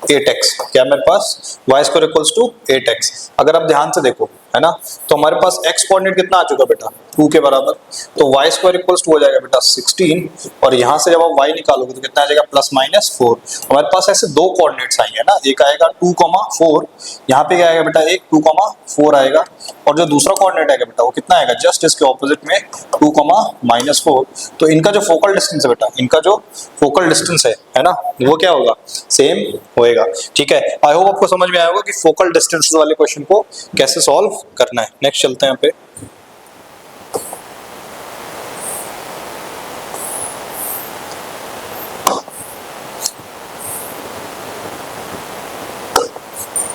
8x, क्या मेरे पास y square equals to 8x। अगर आप ध्यान से देखो है ना, तो हमारे पास x कोऑर्डिनेट कितना आ चुका बेटा, 2 के बराबर, तो y स्क्वायर इक्वल्स टू हो जाएगा बेटा 16, और यहाँ से जब आप y निकालोगे तो कितना आ जाएगा, प्लस माइनस 4। हमारे पास ऐसे दो कोऑर्डिनेट्स आएंगे ना, एक आएगा 2,4, यहाँ पे क्या आएगा बेटा, एक 2,4 आएगा, और जो दूसरा कोऑर्डिनेट आएगा बेटा वो कितना आएगा, जस्ट इसके ऑपोजिट में 2,-4। तो इनका जो फोकल डिस्टेंस है बेटा, इनका जो फोकल डिस्टेंस है ना, वो क्या होगा, सेम होएगा, ठीक है। आई होप आपको समझ में आया होगा कि फोकल डिस्टेंस वाले क्वेश्चन को कैसे सॉल्व करना है। नेक्स्ट चलते हैं यहाँ पे।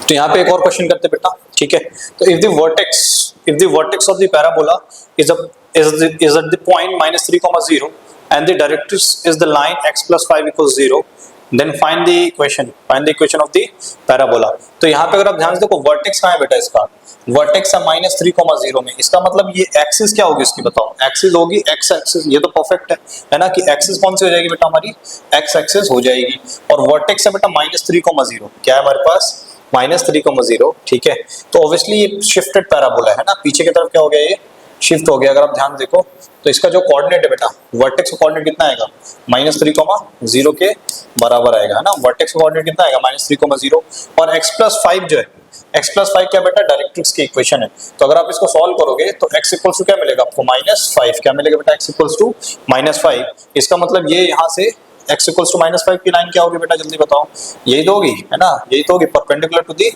तो यहाँ पे एक और क्वेश्चन करते बेटा, ठीक है। तो if the vertex of the parabola is at the point -3,0 and the directrix is the line x plus 5 equals 0, then find the equation of the parabola। तो यहाँ पे अगर आप ध्यान से देखो, वर्टेक्स कहाँ है बेटा, इसका वर्टेक्स है -3,0 में, इसका मतलब ये एक्सिस क्या होगी इसकी बताओ, एक्सिस होगी x एक्सिस, ये तो परफेक्ट है ना, कि एक्सिस कौन सी हो जाएगी बेटा, हमारी x एक्सिस हो जाएगी, और वर्टेक्स है बेटा -3,0, क्या है हमारे पास, -3,0, ठीक है। तो ऑब्वियसली ये शिफ्टेड पैराबोला है ना, पीछे की तरफ क्या हो गया, ये शिफ्ट हो गया। अगर आप ध्यान देखो तो इसका जो कोऑर्डिनेट है बेटा, वर्टेक्स का कोऑर्डिनेट कितना आएगा, -3,0 के बराबर आएगा, है ना। वर्टेक्स का कोऑर्डिनेट कितना आएगा, -3,0, और x प्लस 5 जो है, x प्लस 5 क्या बेटा, डायरेक्ट्रिक्स की इक्वेशन है। तो अगर आप इसको सॉल्व करोगे तो x इक्वल्स टू क्या मिलेगा आपको, -5, क्या मिलेगा बेटा, x इक्वल्स टू -5। इसका मतलब ये यहाँ से x इक्वल्स टू -5 की लाइन क्या होगी बेटा, जल्दी बताओ, यही तो होगी, है ना, यही तो होगी, परपेंडिकुलर टू दी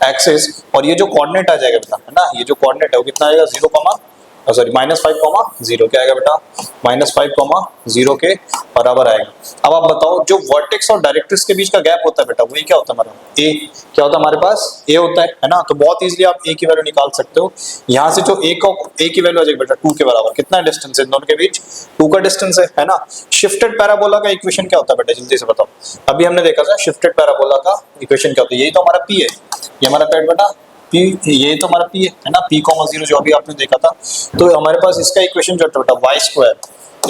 एक्सिस। और ये जो कोऑर्डिनेट आ जाएगा बेटा, है ना, ये जो कोऑर्डिनेट है वो कितना आएगा, -5,0, क्या आएगा बेटा, -5,0 के बराबर आएगा। अब आप बताओ, जो वर्टेक्स और डायरेक्ट्रिक्स के बीच का गैप होता है बेटा, वही क्या होता है हमारा, a, क्या होता है हमारे पास, a होता है ना। तो बहुत इजीली आप a की वैल्यू निकाल सकते हो। यहाँ से जो a की वैल्यू आ जाएगी बेटा 2 के बराबर, कितना डिस्टेंस है इन दोनों के बीच, 2 का डिस्टेंस है ना। शिफ्टेड पैराबोला का इक्वेशन क्या होता है बेटा, जल्दी से बताओ, अभी हमने देखा था शिफ्टेड पैराबोला का इक्वेशन क्या होता है, यही तो हमारा p है, ये हमारा पेट बेटा P, ये तो हमारा P है ना, P,0 जो अभी आपने देखा था। तो हमारे पास इसका इक्वेशन जो है बेटा, y square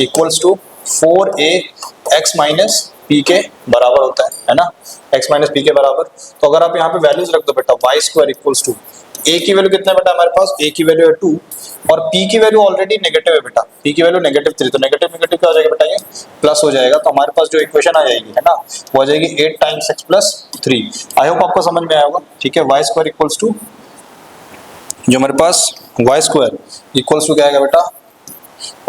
equals to 4ax minus p के बराबर होता है ना, x माइनस p के बराबर। तो अगर आप यहाँ पे वैल्यूज रख दो बेटा, y square equals to a की वैल्यू कितना है बेटा हमारे पास, a की वैल्यू है 2, और p की वैल्यू ऑलरेडी नेगेटिव है बेटा, p की वैल्यू -3, तो नेगेटिव क्या हो जाएगा बेटा, ये प्लस हो जाएगा। तो हमारे पास जो इक्वेशन आ जाएगी है ना, वो आ जाएगी 8 times x plus 3। I hope आपको समझ में आया होगा, ठीक है। y स्क्वायर इक्वल्स टू, जो हमारे पास y स्क्वायर इक्वल्स टू क्या आएगा बेटा,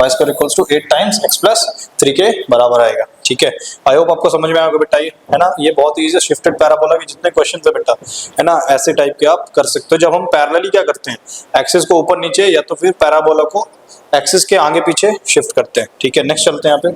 y square equals to 8 times x plus 3 के बराबर आएगा, ठीक है। आई होप आपको समझ में आएगा बेटा, ये है ना, ये बहुत इजी है। शिफ्टेड पैराबोला के जितने क्वेश्चन है बेटा, है ना, ऐसे टाइप के आप कर सकते हो। जब हम पैरेलली क्या करते हैं, एक्सिस को ऊपर नीचे या तो फिर पैराबोला को एक्सिस के आगे पीछे शिफ्ट करते हैं, ठीक है। नेक्स्ट चलते हैं यहाँ पे।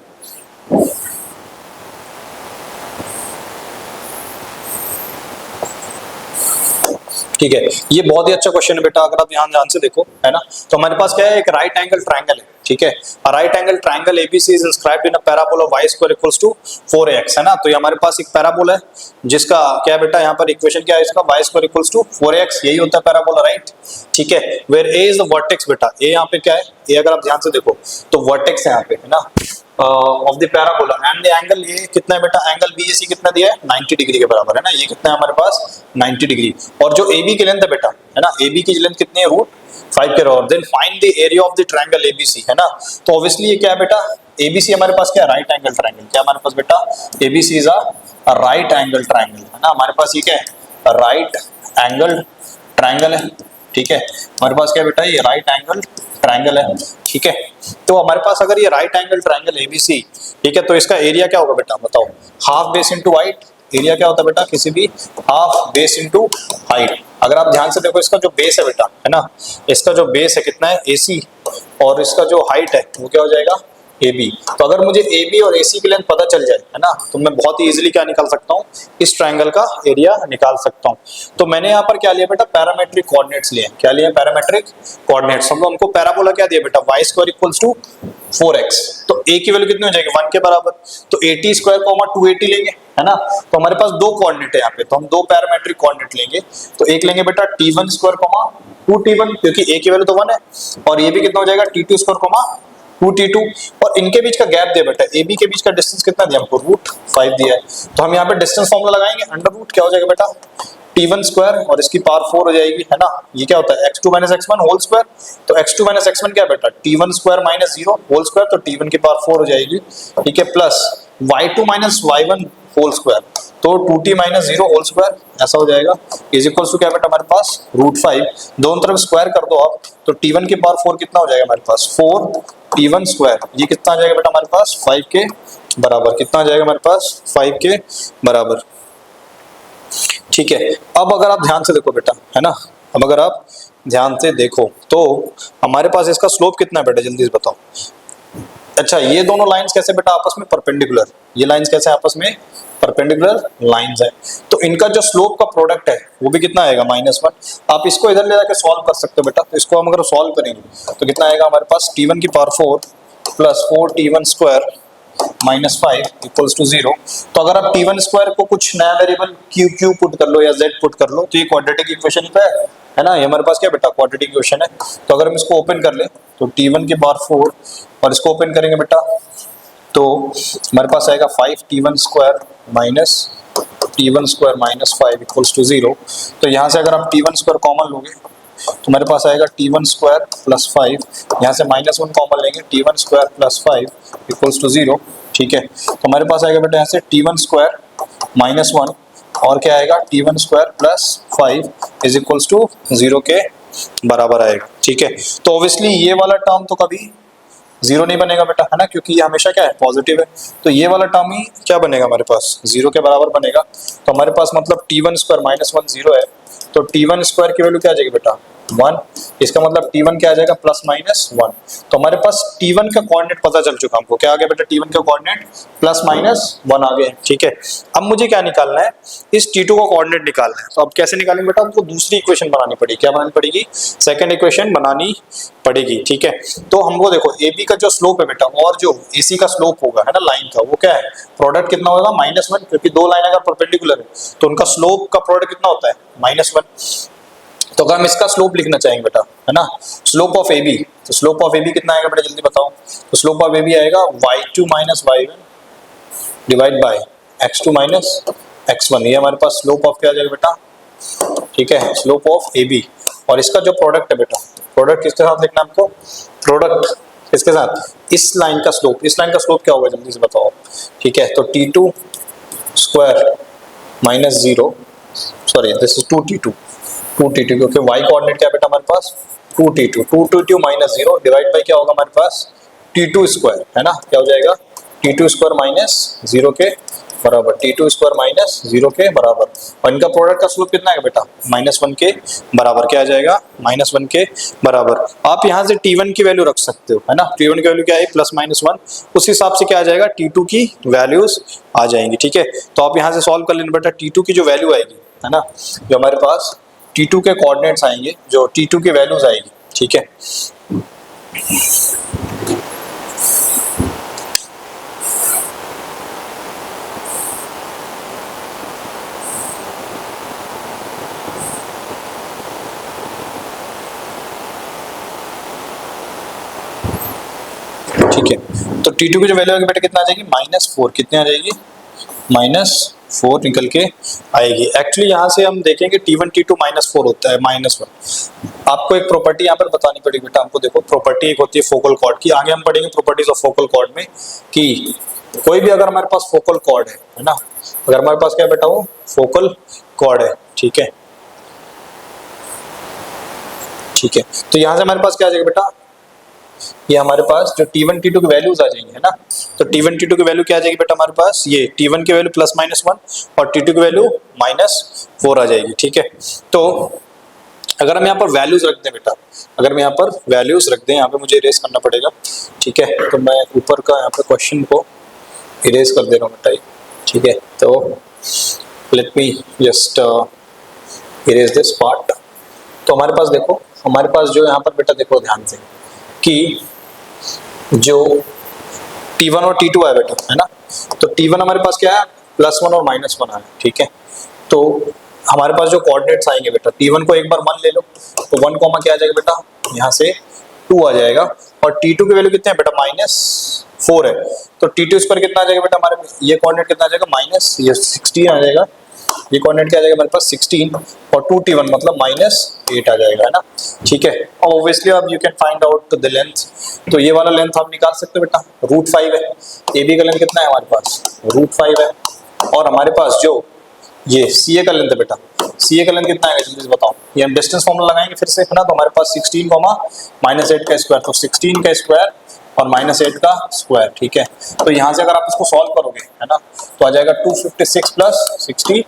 ठीक है, ये बहुत ही अच्छा क्वेश्चन है बेटा, अगर आप ध्यान से देखो, है ना। तो हमारे पास क्या है, एक राइट एंगल ट्रायंगल है, ठीक है। Right angle triangle ABC is inscribed in a parabola y square equals to 4ax, है ना। तो ये हमारे पास एक पैराबोला है जिसका क्या है बेटा, यहाँ पर इक्वेशन क्या है इसका, y square equals to 4ax, यही होता है पैराबोला, राइट, ठीक है। Where a is the vertex बेटा, a यहाँ पे क्या है, a अगर आप ध्यान से देखो तो वर्टेक्स है यहाँ पे, है ना, of the parabola, and the angle ये कितना है बेटा, एंगल BAC कितना दिया है, 90 डिग्री के बराबर, है ना। ये कितना है हमारे पास, 90 डिग्री। और जो AB की लेंथ है बेटा, है ना, AB की लेंथ कितनी है, √5 के बराबर। Then find the area of the triangle ABC, है ना। तो ऑब्वियसली ये क्या है बेटा, ABC हमारे पास क्या है, राइट एंगल ट्रायंगल, क्या हमारे पास बेटा, ABC is a right angle triangle, है ना। हमारे पास ये क्या है, राइट एंगल ट्रायंगल है, ठीक है। हमारे पास क्या है बेटा, ये राइट एंगल ट्रायंगल है, ठीक है। तो हमारे पास अगर ये राइट एंगल ट्रायंगल ABC, ठीक है, तो इसका एरिया क्या होगा बेटा, बताओ, half base into height. Area क्या होता है बेटा, किसी भी हाफ बेस इनटू हाइट। अगर आप ध्यान से देखो, इसका जो बेस है बेटा, है ना, इसका जो बेस है कितना है, AC, और इसका जो हाइट है वो क्या हो जाएगा, AB। तो अगर मुझे AB और AC की लेंथ पता चल जाए, है ना, तो मैं बहुत ही इजीली क्या निकाल सकता हूँ, इस ट्रायंगल का एरिया निकाल सकता हूँ। तो मैंने यहाँ पर क्या लिया बेटा, पैरामेट्रिक कोऑर्डिनेट्स लिए, क्या लिए, पैरामेट्रिक कोऑर्डिनेट्स। तो हमको पैराबोला क्या दिया बेटा, y square equals to 4x, तो a की वैल्यू कितनी हो जाएगी, 1 के बराबर। तो 80 स्क्वायर 280 लेंगे, है ना। तो हमारे पास दो कोऑर्डिनेट है यहाँ पे, तो हम दो पैरामेट्रिक कोऑर्डिनेट लेंगे। तो एक लेंगे बेटा t1 स्क्वायर कॉमा 2t1, क्योंकि a की वैल्यू तो 1 है, और ये भी कितना हो जाएगा t2 स्क्वायर कॉमा 2t2, और इनके बीच का गैप दिया बेटा, ab के बीच का डिस्टेंस कितना दिया हमको, √5 दिया है। तो हम यहाँ पे डिस्टेंस फॉर्मूला लगाएंगे, अंडर रूट क्या हो जाएगा बेटा t1 स्क्वायर और इसकी पावर 4 हो जाएगी, है ना। ये क्या होता है x2 minus x1 whole square, तो x2 माइनस x1 क्या है बेटा t1 square minus 0 whole square, तो t1 की पावर 4 हो जाएगी, ठीक है, plus y2 minus y1 whole square, तो 2t माइनस 0 होल स्क्वायर, ऐसा हो जाएगा, इज इक्वल्स टू क्या बेटा हमारे पास √5, दोनों तरफ स्क्वायर कर दो आप, तो t1 की पावर 4 कितना हो जाएगा हमारे पास 4t1 स्क्वायर, ये कितना आ जाएगा बेटा हमारे पास 5 के बराबर, कितना आ जाएगा हमारे पास 5 के बराबर, ठीक है। अब अगर आप ध्यान से देखो बेटा, है ना, अब अगर आप ध्यान से देखो तो हमारे पास इसका स्लोप कितना है बेटा, जल्दी से बताओ। अच्छा, ये दोनों लाइंस कैसे बेटा आपस में परपेंडिकुलर, ये लाइंस कैसे आपस में परपेंडिकुलर लाइंस है, तो इनका जो स्लोप का प्रोडक्ट है वो भी कितना आएगा -1। आप इसको इधर ले जाके सॉल्व कर सकते हो बेटा, तो इसको हम अगर सॉल्व करेंगे तो कितना आएगा हमारे पास t1 की power 4 plus 4t1 square -5 equals to 0। तो अगर आप t1 स्क्वायर को कुछ नया वेरिएबल q पुट कर लो या z पुट कर लो, तो ये क्वाड्रेटिक इक्वेशन ही है ना, ये हमारे पास क्या बेटा क्वाड्रेटिक इक्वेशन है। तो अगर हम इसको ओपन कर ले तो t1 की पावर 4 और इसको ओपन करेंगे बेटा तो हमारे पास आएगा 5t1 square minus t1 square -5 equals to 0। तो यहाँ से अगर आप t1 स्क्वायर कॉमन लोगे तो हमारे पास आएगा t1 स्क्वायर प्लस 5, यहाँ से -1 कॉमन लेंगे, t1 square plus 5 equals to 0, ठीक है। तो हमारे पास आएगा बेटा यहाँ से t1 स्क्वायर -1 और क्या आएगा t1 square plus 5 is equals to 0 के बराबर आएगा, ठीक है। तो ऑब्वियसली ये वाला टर्म तो कभी 0 नहीं बनेगा बेटा, है ना, क्योंकि ये हमेशा क्या है पॉजिटिव है, तो ये वाला टर्म ही क्या बनेगा हमारे पास 0 के बराबर बनेगा। तो हमारे पास मतलब t1 स्क्वायर -1 0 है, तो t1 स्क्वायर की वैल्यू क्या आ जाएगी बेटा 1, इसका मतलब t1 क्या आ जाएगा +-1। तो हमारे पास t1 का कोऑर्डिनेट पता चल चुका हमको, क्या आ गया बेटा t1 का कोऑर्डिनेट +-1 आ गए, ठीक है। अब मुझे क्या निकालना है, इस t2 का कोऑर्डिनेट निकालना है। तो अब कैसे निकालेंगे बेटा, हमको दूसरी इक्वेशन बनानी पड़ेगी, क्या बनानी पड़ेगी, सेकंड इक्वेशन बनानी पड़ेगी, ठीक है। तो हमको देखो AB का जो स्लोप है बेटा और जो AC का स्लोप होगा, है ना, लाइन का, वो क्या है प्रोडक्ट कितना होगा -1, क्योंकि दो लाइन अगर परपेंडिकुलर है तो उनका स्लोप का प्रोडक्ट कितना होता है -1। तो अगर हम इसका स्लोप लिखना चाहेंगे बेटा, है ना, स्लोप ऑफ AB, तो स्लोप ऑफ AB कितना आएगा बेटा जल्दी बताओ। तो स्लोप ऑफ AB आएगा y2 minus y1 divide by x2 minus x1, ये हमारे पास स्लोप ऑफ क्या आ जाएगा बेटा, ठीक है, स्लोप ऑफ AB। और इसका जो प्रोडक्ट है बेटा, प्रोडक्ट किसके साथ लिखना है आपको, प्रोडक्ट किसके साथ, इस लाइन का स्लोप, इस लाइन का स्लोप क्या होगा जल्दी से बताओ, ठीक है। तो t2 square -0, sorry this is 2t2 क्योंकि y कोऑर्डिनेट क्या बेटा हमारे पास 2t2 माइनस 0 डिवाइड बाय क्या होगा हमारे पास t2 स्क्वायर, है ना, क्या हो जाएगा t2 स्क्वायर -0 के बराबर, t2 स्क्वायर -0 के बराबर, और इनका प्रोडक्ट का स्लोप कितना है बेटा -1 के बराबर, क्या आ जाएगा -1 के बराबर। आप यहाँ से t1 की वैल्यू रख सकते हो, है ना, t1 की वैल्यू क्या है +-1, उस हिसाब से क्या आ जाएगा t2 की वैल्यूज आ जाएंगी, ठीक है। तो आप यहाँ से सॉल्व कर लेना बेटा, t2 की जो वैल्यू आएगी, है ना, जो हमारे पास t2 के कोऑर्डिनेट्स आएंगे, जो t2 की वैल्यूज आएगी, ठीक है। ठीक है, तो t2 की जो वैल्यू आएगी बेटा कितना आ जाएगी -4, कितने आ जाएगी -4 निकल के आएगी। एक्चुअली यहाँ से हम देखेंगे t1 t2 -4 होता है -1। आपको एक प्रॉपर्टी यहाँ पर बतानी पड़ेगी बेटा, हमको देखो प्रॉपर्टी एक होती है फोकल कॉर्ड की, आगे हम पढ़ेंगे प्रॉपर्टीज ऑफ फोकल कॉर्ड में कि कोई भी अगर हमारे पास फोकल कॉर्ड है ना, अगर हमारे पास क्या बेटा वो फोकल कॉर्ड है, ठीक है, ठीक है। तो यहाँ से हमारे पास क्या आ जाएगा बेटा, ये हमारे पास जो t1 t2 की वैल्यूज आ जाएंगी, है ना, तो t1 t2 की वैल्यू क्या आ जाएगी बेटा हमारे पास, ये t1 की वैल्यू +-1 और t2 की वैल्यू -4 आ जाएगी, ठीक है। तो अगर हम यहाँ पर वैल्यूज रख दें बेटा, अगर हम यहाँ पर वैल्यूज रख दें, यहाँ पे मुझे इरेज करना पड़ेगा, ठीक है, तो मैं ऊपर का यहाँ पे क्वेश्चन को इरेज कर दे रहा हूँ बेटा, ठीक है। तो let me just erase this part. तो हमारे पास देखो, हमारे पास जो यहाँ पर बेटा देखो ध्यान से कि जो t1 और t2 है बेटा, है ना, तो t1 हमारे पास क्या है +1 और -1 आया, ठीक है। तो हमारे पास जो कोऑर्डिनेट्स आएंगे बेटा, T1 को एक बार 1 ले लो, तो 1 कॉमा क्या आ जाएगा बेटा, यहाँ से 2 आ जाएगा, और T2 की वैल्यू कितने है बेटा, -4 है, तो T2 स्क्वायर कितना आ जाएगा बेटा हमारे पास, ये कोऑर्डिनेट कितना आ जाएगा, माइनस ये 16 आ जाएगा, ये कोऑर्डिनेट क्या आ जाएगा हमारे पास 16, और 2T1 मतलब -8 आ जाएगा, है ना, ठीक है। और ऑब्वियसली अब you can find out the length, तो ये वाला लेंथ हम निकाल सकते हैं बेटा, √5 है, AB का लेंथ कितना है हमारे पास, √5 है, और हमारे पास जो ये CA का लेंथ है बेटा, CA का लेंथ कितना है जल्दी से बताओ, ये हम डिस्टेंस फॉर्मूला लगाएंगे फिर से, है ना, तो हमारे पास 16 -8 का स्क्वायर, तो 16 का स्क्वायर और -8 का स्क्वायर, ठीक है। तो यहाँ से अगर आप इसको सॉल्व करोगे, है ना, तो आ जाएगा 256 प्लस 64,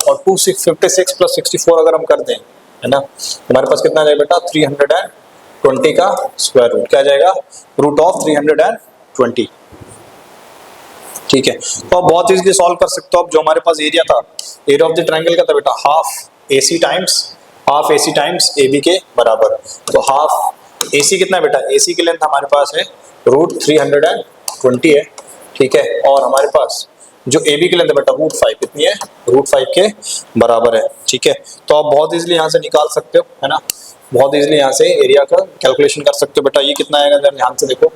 और 256 प्लस 64 अगर हम कर दें, है ना, तो हमारे पास कितना आ जाएगा बेटा, 320 का स्क्वायर रूट, क्या आ जाएगा, √320, ठीक है। तो आप बहुत इजीली सॉल्व कर सकते हो। अब जो हमारे पास एरिया था, एरिया ऑफ द ट्रायंगल का था बेटा, हाफ AC टाइम्स AB के बराबर, तो हाफ AC कितना है बेटा, AC की लेंथ हमारे पास है √320 है, ठीक है, और हमारे पास जो AB की लेंथ है बेटा √5 कितनी है, √5 के बराबर है, ठीक है। तो आप बहुत इजीली यहाँ से निकाल सकते हो, है ना, बहुत इजीली यहाँ से एरिया का कैलकुलेशन कर सकते हो बेटा। ये कितना आएगा अगर ध्यान से देखो,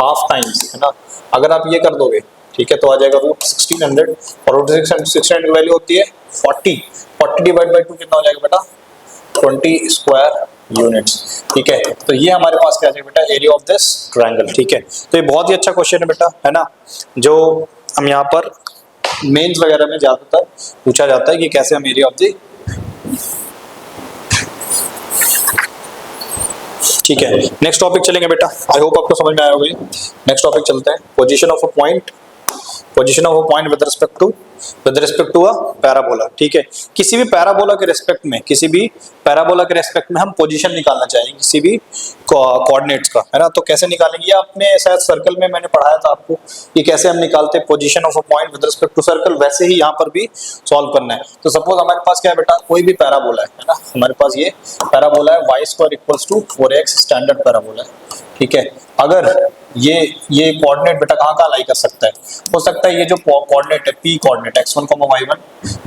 हाफ टाइम्स, है ना, अगर आप ये कर दोगे, ठीक है, तो आ जाएगा √1600, और √1600 की वैल्यू होती है 40 डिवाइड बाई 2 कितना हो जाएगा बेटा, 20 स्क्वायर यूनिट्स, ठीक है। तो ये हमारे पास क्या आ जाएगा बेटा, एरिया ऑफ दिस ट्रायंगल, ठीक है। तो ये बहुत ही अच्छा क्वेश्चन है बेटा, है ना, जो हम यहाँ पर मेंस वगैरह में ज्यादातर पूछा जाता है कि कैसे हम एरिया ऑफ द, ठीक है। नेक्स्ट टॉपिक चलेंगे बेटा, आई होप आपको समझ में आया होगा। नेक्स्ट टॉपिक चलते हैं, position of a point with respect to a parabola, ठीक है। किसी भी पैराबोला के रेस्पेक्ट में हम पोजीशन निकालना चाहेंगे, किसी भी कोऑर्डिनेट्स का, है ना, तो कैसे निकालेंगे, ये आपने शायद सर्कल में मैंने पढ़ाया था आपको, ये कैसे हम निकालते हैं position of a point with respect to circle, वैसे ही यहाँ पर भी सॉल्व करना है। तो सपोज हमारे पास क्या है बेटा, कोई भी पैराबोला है ना, हमारे पास ये पैराबोला है, y² = 4x स्टैंडर्ड पैराबोला है, ठीक है। अगर ये कोऑर्डिनेट बेटा कहाँ लाई कर सकता है, हो सकता है ये जो कोऑर्डिनेट है P कोऑर्डिनेट x1, y1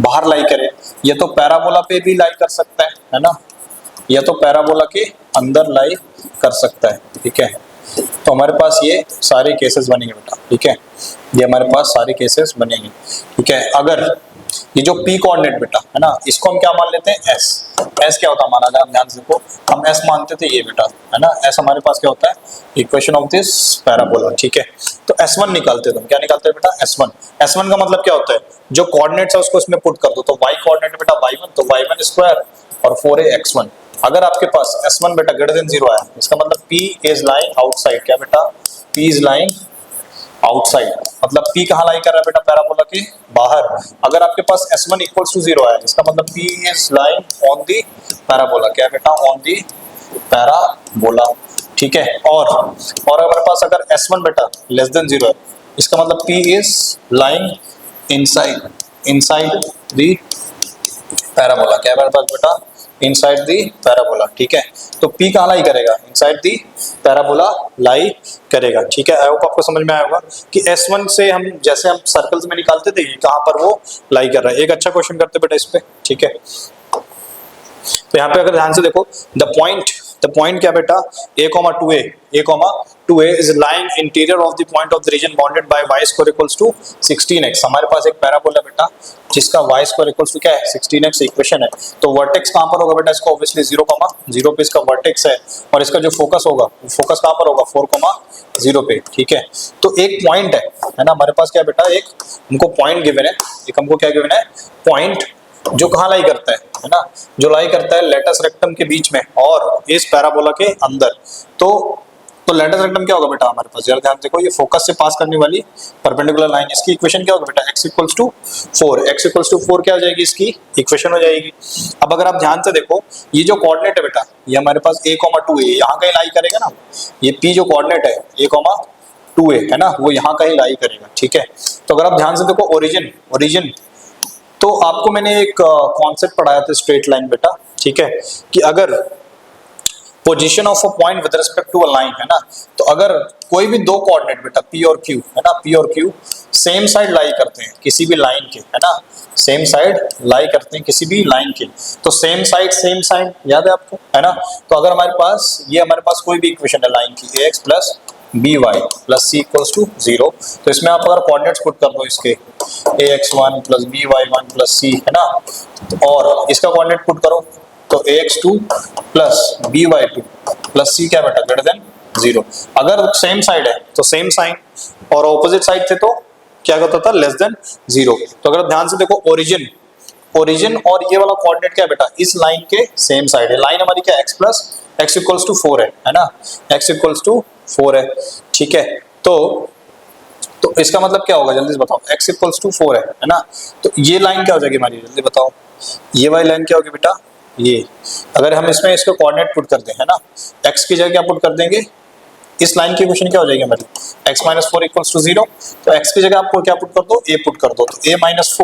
बाहर लाई करे, ये तो पैराबोला पे भी लाई कर सकता है ना, या तो पैराबोला के अंदर लाई कर सकता है, ठीक है। तो हमारे पास ये सारे केसेस बनेंगे बेटा, ठीक है, ये हमारे पास सारे केसेस बनेंगे, ठीक है। अगर ये जो P कोऑर्डिनेट बेटा है ना, इसको हम क्या मान लेते हैं, S क्या होता है हमारा, अगर ध्यान से देखो, हम S मानते थे ये बेटा, है ना, S हमारे पास क्या होता है, इक्वेशन ऑफ दिस पैराबोला, ठीक है। तो S1 निकालते हैं, क्या निकालते हैं बेटा, S1 का मतलब क्या होता है, जो कोऑर्डिनेट्स है उसको इसमें पुट कर दो, तो y कोऑर्डिनेट बेटा y1, तो y1 स्क्वायर और 4a x1। अगर आपके पास S1 बेटा >0 आया, इसका मतलब P इज लाइंग आउटसाइड, क्या बेटा, P इज लाइंग आउटसाइड, मतलब P कहाँ लाई कर रहा है बेटा, पैराबोला के बाहर। अगर आपके पास S1 = 0 आया, इसका मतलब P is lying on the parabola, क्या बेटा, ऑन दी पैराबोला, ठीक है। और अगर हमारे पास अगर S1 बेटा <0 है, इसका मतलब P is lying inside the parabola, क्या हमारे पास बेटा, इनसाइड दी पैराबोला, ठीक है। तो P कहाँ लाई करेगा, इनसाइड दी पैराबोला लाई करेगा, ठीक है। आई होप आपको समझ में आया होगा कि S1 से हम जैसे हम सर्कल्स में निकालते थे, कहाँ पर वो लाई कर रहा है। एक अच्छा क्वेश्चन करते बेटा इस पे, ठीक है। तो यहाँ पे अगर ध्यान से देखो, द पॉइंट क्या बेटा, a,2a is lying interior of the point of the reason bounded by y² = 16x। हमारे पास एक पैराबोला बेटा जिसका y² = क्या है, 16x इक्वेशन है। तो वर्टेक्स कहाँ पर होगा बेटा, इसका ऑब्वियसली 0,0 पे इसका वर्टेक्स है, और इसका जो फोकस होगा, फोकस कहाँ पर होगा, 4,0 पे, ठीक है। तो एक पॉइंट है ना हमारे पास, क्या बेटा, एक हमको पॉइंट गिवन है, एक हमको क्या गिवन है, पॉइंट जो कहाँ लाई करता है ना, जो लाई करता है लेटस रेक्टम के बीच में और इस पैराबोला के अंदर। तो लेटस रेक्टम क्या होगा बेटा हमारे पास, जरा ध्यान देखो, ये फोकस से पास करने वाली परपेंडिकुलर लाइन, इसकी इक्वेशन क्या होगा बेटा, x = 4 क्या हो जाएगी, इसकी इक्वेशन हो जाएगी। अब अगर आप ध्यान से देखो, ये जो कोऑर्डिनेट है बेटा, ये हमारे पास a,2a यहाँ कहीं लाई करेगा ना, ये P जो कोऑर्डिनेट है a,2a है ना, वो यहाँ कहीं लाई करेगा, ठीक है। तो अगर आप ध्यान से देखो, ओरिजिन, तो आपको मैंने एक कॉन्सेप्ट पढ़ाया था स्ट्रेट लाइन बेटा, ठीक है, कि अगर position of a point with respect to a line, है ना। तो अगर कोई भी दो कोऑर्डिनेट बेटा P और Q, है ना, P और Q सेम साइड लाई करते हैं किसी भी लाइन के, है ना, सेम साइड लाई करते हैं किसी भी लाइन के, तो सेम साइड याद है आपको, है ना। तो अगर हमारे पास कोई भी इक्वेशन है लाइन की ax plus by plus c equals to 0, तो इसमें आप अगर कोऑर्डिनेट्स पुट कर दो इसके ax1 plus by1 plus c, है ना, और इसका कोऑर्डिनेट पुट करो तो ax2 plus by2 plus c क्या बेटा ग्रेटर देन 0। अगर सेम साइड है तो सेम साइन, और ऑपोजिट साइड थे तो क्या होता था लेस देन 0। तो अगर ध्यान से देखो ओरिजिन और ये वाला कोऑर्डिनेट क्या है बेटा इस लाइन के सेम साइड है। लाइन हमारी क्या x plus x equals to 4 है ना, x इक्वल्स टू 4 है, ठीक है। तो इसका मतलब क्या होगा जल्दी से बताओ, x इक्वल्स टू 4 है ना। तो ये लाइन क्या हो जाएगी हमारी, जल्दी बताओ, ये वाली लाइन क्या होगी बेटा, ये अगर हम इसमें इसको कोऑर्डिनेट पुट कर दें, है ना, x की जगह क्या पुट कर देंगे, इस लाइन की इक्वेशन क्या हो जाएगी हमारी x माइनस 4 इक्वल्स टू 0। तो x की जगह आपको क्या पुट कर दो, a पुट कर दो, तो a माइनस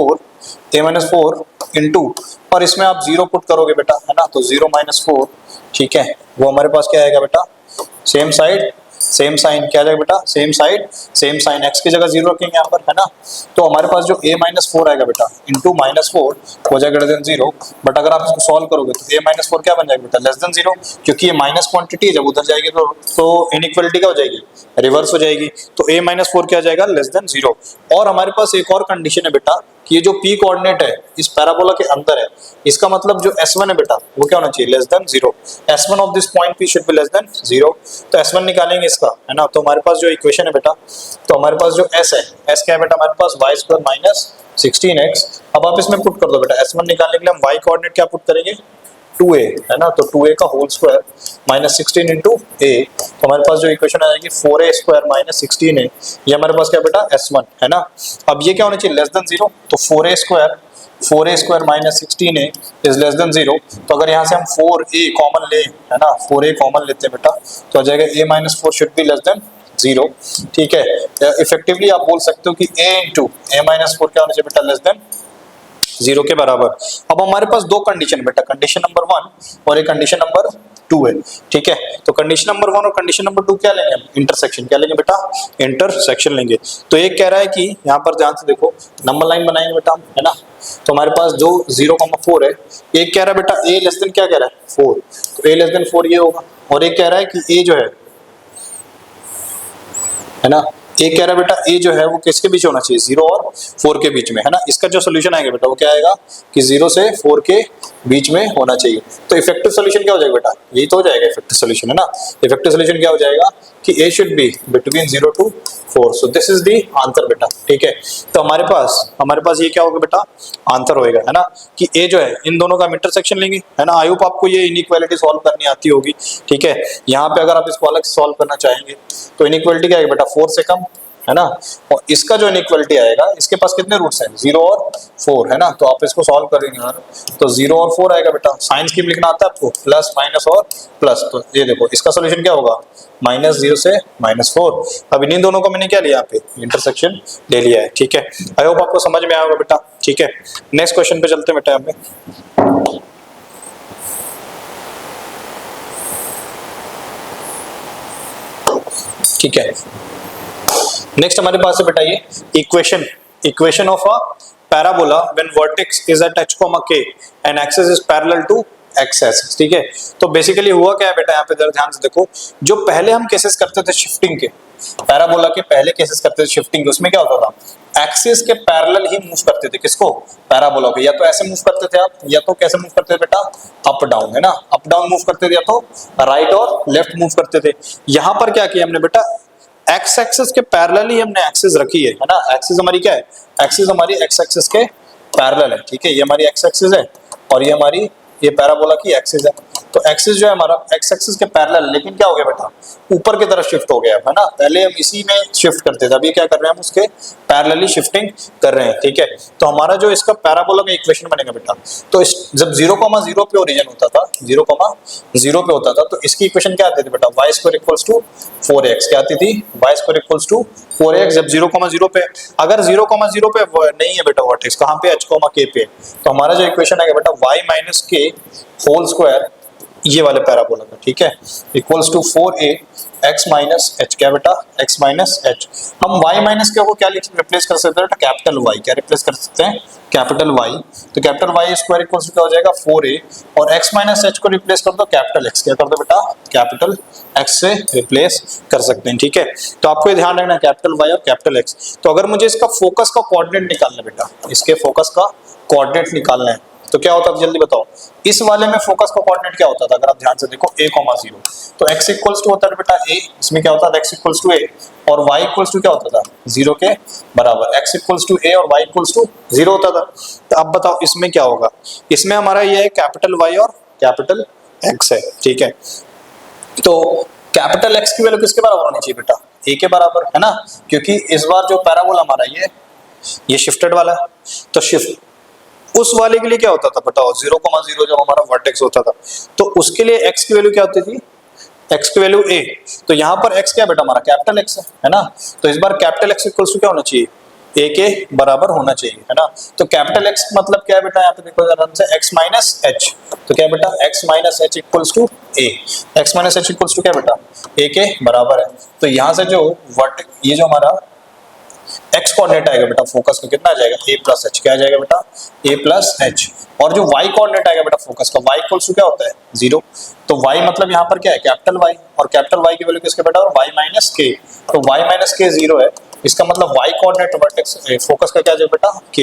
4 इंटू, और इसमें आप 0 पुट करोगे बेटा, है ना, तो 0 माइनस 4, ठीक है, वो हमारे पास क्या आएगा बेटा सेम साइड सेम साइन, क्या जाएगा बेटा same side same sign, x की जगह 0 रखेंगे यहाँ पर, है ना। तो हमारे पास जो a माइनस 4 आएगा बेटा इंटू माइनस 4 हो जाएगा ग्रेटर देन 0, बट अगर आप इसको सॉल्व करोगे तो a माइनस 4 क्या बन जाएगा बेटा लेस देन 0, क्योंकि ये माइनस क्वांटिटी है, जब उधर जाएगी तो इनइक्वालिटी क्या हो जाएगी, रिवर्स हो जाएगी। तो a माइनस 4 क्या जाएगा लेस देन 0। और हमारे पास एक और कंडीशन है बेटा कि ये जो p कोऑर्डिनेट है इस पैराबोला के अंदर है, इसका मतलब जो s1 है बेटा वो क्या होना चाहिए less than 0। s1 of this point p should be less than 0। तो s1 निकालेंगे इसका, है ना। तो हमारे पास जो इक्वेशन है बेटा, तो हमारे पास जो s है, s क्या है बेटा हमारे पास y स्क्वायर माइनस 16x। अब आप इसमें पुट कर दो बेटा, s1 निकालने के लिए हम y कोऑर्डिनेट क्या पुट करेंगे 2a, है ना, तो 2a का whole square minus 16 into a, तो हमारे पास जो इक्वेशन आ जाएगी 4a स्क्वायर माइनस 16a, ये हमारे पास क्या बेटा s1, है ना। अब ये क्या होना चाहिए लेस देन 0, तो 4a square minus 16a is less than 0। तो अगर यहाँ से हम 4a कॉमन ले, है ना, 4a कॉमन लेते हैं बेटा, तो आ जाएगा a minus 4 should be less than 0, ठीक है। इफेक्टिवली आप बोल सकते हो कि a इंटू a माइनस 4 क्या होना चाहिए बेटा लेस देन 0 के बराबर। अब हमारे पास दो कंडीशन बेटा, कंडीशन नंबर 1 और एक कंडीशन नंबर 2 है, ठीक है। तो कंडीशन नंबर 1 और कंडीशन नंबर 2 क्या लेंगे हम, इंटरसेक्शन, क्या लेंगे बेटा इंटरसेक्शन लेंगे। तो एक कह रहा है कि यहाँ पर ध्यान से देखो नंबर लाइन बनाएंगे बेटा हम, है ना। तो हमारे पास जो 0,4 है, एक कह रहा है बेटा a लेस देन क्या कह रहा है 4, तो a लेस देन 4 ये होगा। और एक कह रहा है कि a जो है ना, एक कह रहा है बेटा a जो है वो किसके बीच होना चाहिए 0 और 4 के बीच में, है ना। इसका जो सोल्यूशन आएगा बेटा वो क्या आएगा कि 0 से 4 के बीच में होना चाहिए। तो इफेक्टिव सोल्यूशन क्या हो जाएगा बेटा, यही तो हो जाएगा इफेक्टिव सोल्यूशन, है ना। इफेक्टिव सोल्यूशन क्या हो जाएगा कि a should be between 0 to 4, so this is the answer बेटा, ठीक है। तो हमारे पास ये क्या होगा बेटा आंसर होएगा, है ना, कि a जो है इन दोनों का इंटरसेक्शन लेंगे, है ना। आई होप आपको ये इनइक्वालिटी सॉल्व करनी आती होगी, ठीक है। यहाँ पे अगर आप इसको अलग से सॉल्व करना चाहेंगे तो इनइक्वालिटी क्या आएगी बेटा 4 से कम, है ना। और इसका जो इनइक्वालिटी आएगा, इसके पास कितने रूट्स हैं 0 और 4, है ना। तो आप इसको सॉल्व करेंगे यार, तो 0 और 4 आएगा बेटा, साइन स्कीम लिखना आता है आपको, प्लस माइनस और प्लस। तो ये देखो इसका सोल्यूशन क्या होगा -0 से -4। अब इन दोनों को मैंने क्या लिया यहाँ पे इंटरसेक्शन ले लिया है, ठीक है। आई होप आपको समझ में आया होगा बेटा, ठीक है। नेक्स्ट क्वेश्चन पे चलते हैं बेटा हमें, ठीक है। नेक्स्ट हमारे पास है बेटा ये equation of a parabola when vertex is at h, k and axis is parallel to x axis, ठीक है। तो बेसिकली हुआ क्या है बेटा, यहाँ पे जरा ध्यान से देखो, जो पहले हम केसेस करते थे शिफ्टिंग के, पैराबोला के पहले केसेस करते थे शिफ्टिंग के, उसमें क्या होता था एक्सिस के पैरेलल ही मूव करते थे, किसको पैराबोला को, या तो ऐसे मूव करते थे आप, या तो कैसे मूव करते थे बेटा अप डाउन, है ना, अप डाउन मूव करते थे, या तो राइट और लेफ्ट मूव करते थे। यहाँ पर क्या किया हमने बेटा एक्स एक्सिस के पैरेलल ही हमने एक्सिस रखी है ना। एक्सिस हमारी क्या है, एक्सिस हमारी एक्स एक्सिस के पैरेलल है, ठीक है। ये हमारी एक्स एक्सिस है और ये हमारी ये पैराबोला की एक्सिस है। तो एक्सिस जो है हमारा एक्स एक्सिस के पैरेलल, लेकिन क्या हो गया बेटा ऊपर की तरफ शिफ्ट हो गया, है ना। पहले हम इसी में शिफ्ट करते थे, अभी क्या कर रहे हैं हम उसके पैरेलली शिफ्टिंग कर रहे हैं, ठीक है। तो हमारा जो इसका पैराबोला का इक्वेशन बनेगा बेटा, तो जब 0,0 पे ओरिजिन होता था, 0,0 पे होता था, तो इसकी इक्वेशन क्या आती थी बेटा y square equals to 4x, क्या आती थी y square equals to 4x। जब 0,0 पे, अगर 0,0 पे नहीं है बेटा वर्टेक्स, कहाँ पे h, k पे, तो हमारा जो इक्वेशन आएगा बेटा y minus k whole square ये वाले पैराबोला का, ठीक है, equals to 4a x minus h, क्या बेटा, x माइनस एच। हम y माइनस के को क्या रिप्लेस कर सकते हैं, कैपिटल Y, क्या रिप्लेस कर सकते हैं, कैपिटल Y। तो capital Y square equals to क्या हो जाएगा 4a, और x माइनस एच को रिप्लेस कर दो कैपिटल X, क्या कर दो बेटा, कैपिटल X से रिप्लेस कर सकते हैं, ठीक है। तो आपको ये ध्यान रखना है कैपिटल Y और कैपिटल X। तो अगर मुझे इसका फोकस का कोऑर्डिनेट निकालना है बेटा, इसके फोकस का कोऑर्डिनेट निकालना है, तो क्या होता था जल्दी बताओ। इस वाले में फोकस का कोऑर्डिनेट क्या होता था, अगर आप ध्यान से देखो a, 0, तो x इक्वल्स टू होता है बेटा a, इसमें क्या होता था x इक्वल्स टू a, और y इक्वल्स टू क्या होता था 0 के बराबर, x इक्वल्स टू a और y इक्वल्स टू 0 होता था। तो अब बताओ इसमें क्या होगा, इसमें हमारा ये है कैपिटल Y और कैपिटल X है, ठीक है। तो कैपिटल X की वैल्यू किसके बराबर होनी चाहिए बेटा, a के बराबर, है ना, क्योंकि इस बार जो पैराबोला हमारा ये शिफ्टेड वाला है, तो शिफ्ट उस वाले के लिए क्या होता था बताओ, 0,0 जब हमारा वर्टेक्स होता था, तो उसके लिए x की वैल्यू क्या होती थी, x की वैल्यू a। तो यहाँ पर x क्या बेटा हमारा कैपिटल X है ना, तो इस बार कैपिटल X इक्वल्स टू क्या होना चाहिए, a के बराबर होना चाहिए, है ना। तो कैपिटल X मतलब क्या है बेटा, यहाँ पे देखो आराम से, x माइनस एच, तो क्या बेटा x minus h equals to a, x minus h equals to क्या बेटा a के बराबर है। तो यहाँ से जो ये जो हमारा x कोऑर्डिनेट आएगा बेटा फोकस का कितना आ जाएगा, a प्लस एच, क्या आ जाएगा बेटा a प्लस एच, और जो y कोऑर्डिनेट आएगा बेटा फोकस का, y इक्वल्स टू क्या होता है 0, तो y मतलब यहाँ पर क्या है कैपिटल Y, और कैपिटल Y की वैल्यू किसके बेटा, y माइनस के, तो y माइनस के 0 है, इसका मतलब y कोऑर्डिनेट वर्टेक्स फोकस का क्या आ जाएगा बेटा k।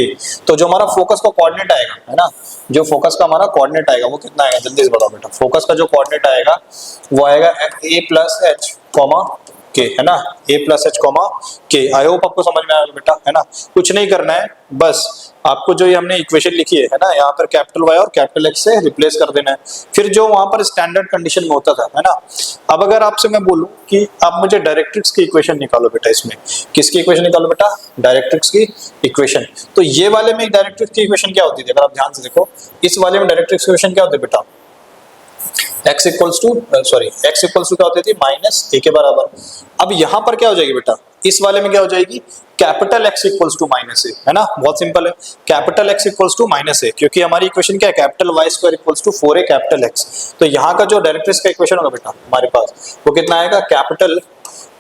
तो जो हमारा फोकस का कोऑर्डिनेट आएगा, है ना, जो फोकस का हमारा कोऑर्डिनेट आएगा वो कितना आएगा, जल्दी से बताओ बेटा, फोकस का जो कोऑर्डिनेट आएगा वो आएगा a प्लस एच कॉमा के, है ना, a प्लस एच कॉमा के। आई होप आपको समझ में आएगा बेटा, है ना। कुछ नहीं करना है, बस आपको जो ये हमने इक्वेशन लिखी है ना, यहाँ पर कैपिटल Y और कैपिटल X से रिप्लेस कर देना है, फिर जो वहां पर स्टैंडर्ड कंडीशन में होता था, है ना। अब अगर आपसे मैं बोलूं कि आप मुझे डायरेक्ट्रिक्स की इक्वेशन निकालो बेटा, इसमें किसकी इक्वेशन निकालो बेटा, डायरेक्ट्रिक्स की इक्वेशन। तो ये वाले में डायरेक्ट्रिक्स की इक्वेशन क्या होती थी, अगर आप ध्यान से देखो, इस वाले में डायरेक्ट्रिक्स की इक्वेशन क्या होती है बेटा, x इक्वल्स टू क्या होती थी, माइनस a के बराबर। अब यहाँ पर क्या हो जाएगी बेटा, इस वाले में क्या हो जाएगी, capital X equals to minus a, है ना, बहुत सिंपल है, capital X equals to minus a, क्योंकि हमारी इक्वेशन क्या है, capital Y square equals to 4a capital X। तो यहाँ का जो डायरेक्ट्रिक्स का इक्वेशन होगा बेटा हमारे पास, वो कितना आएगा, capital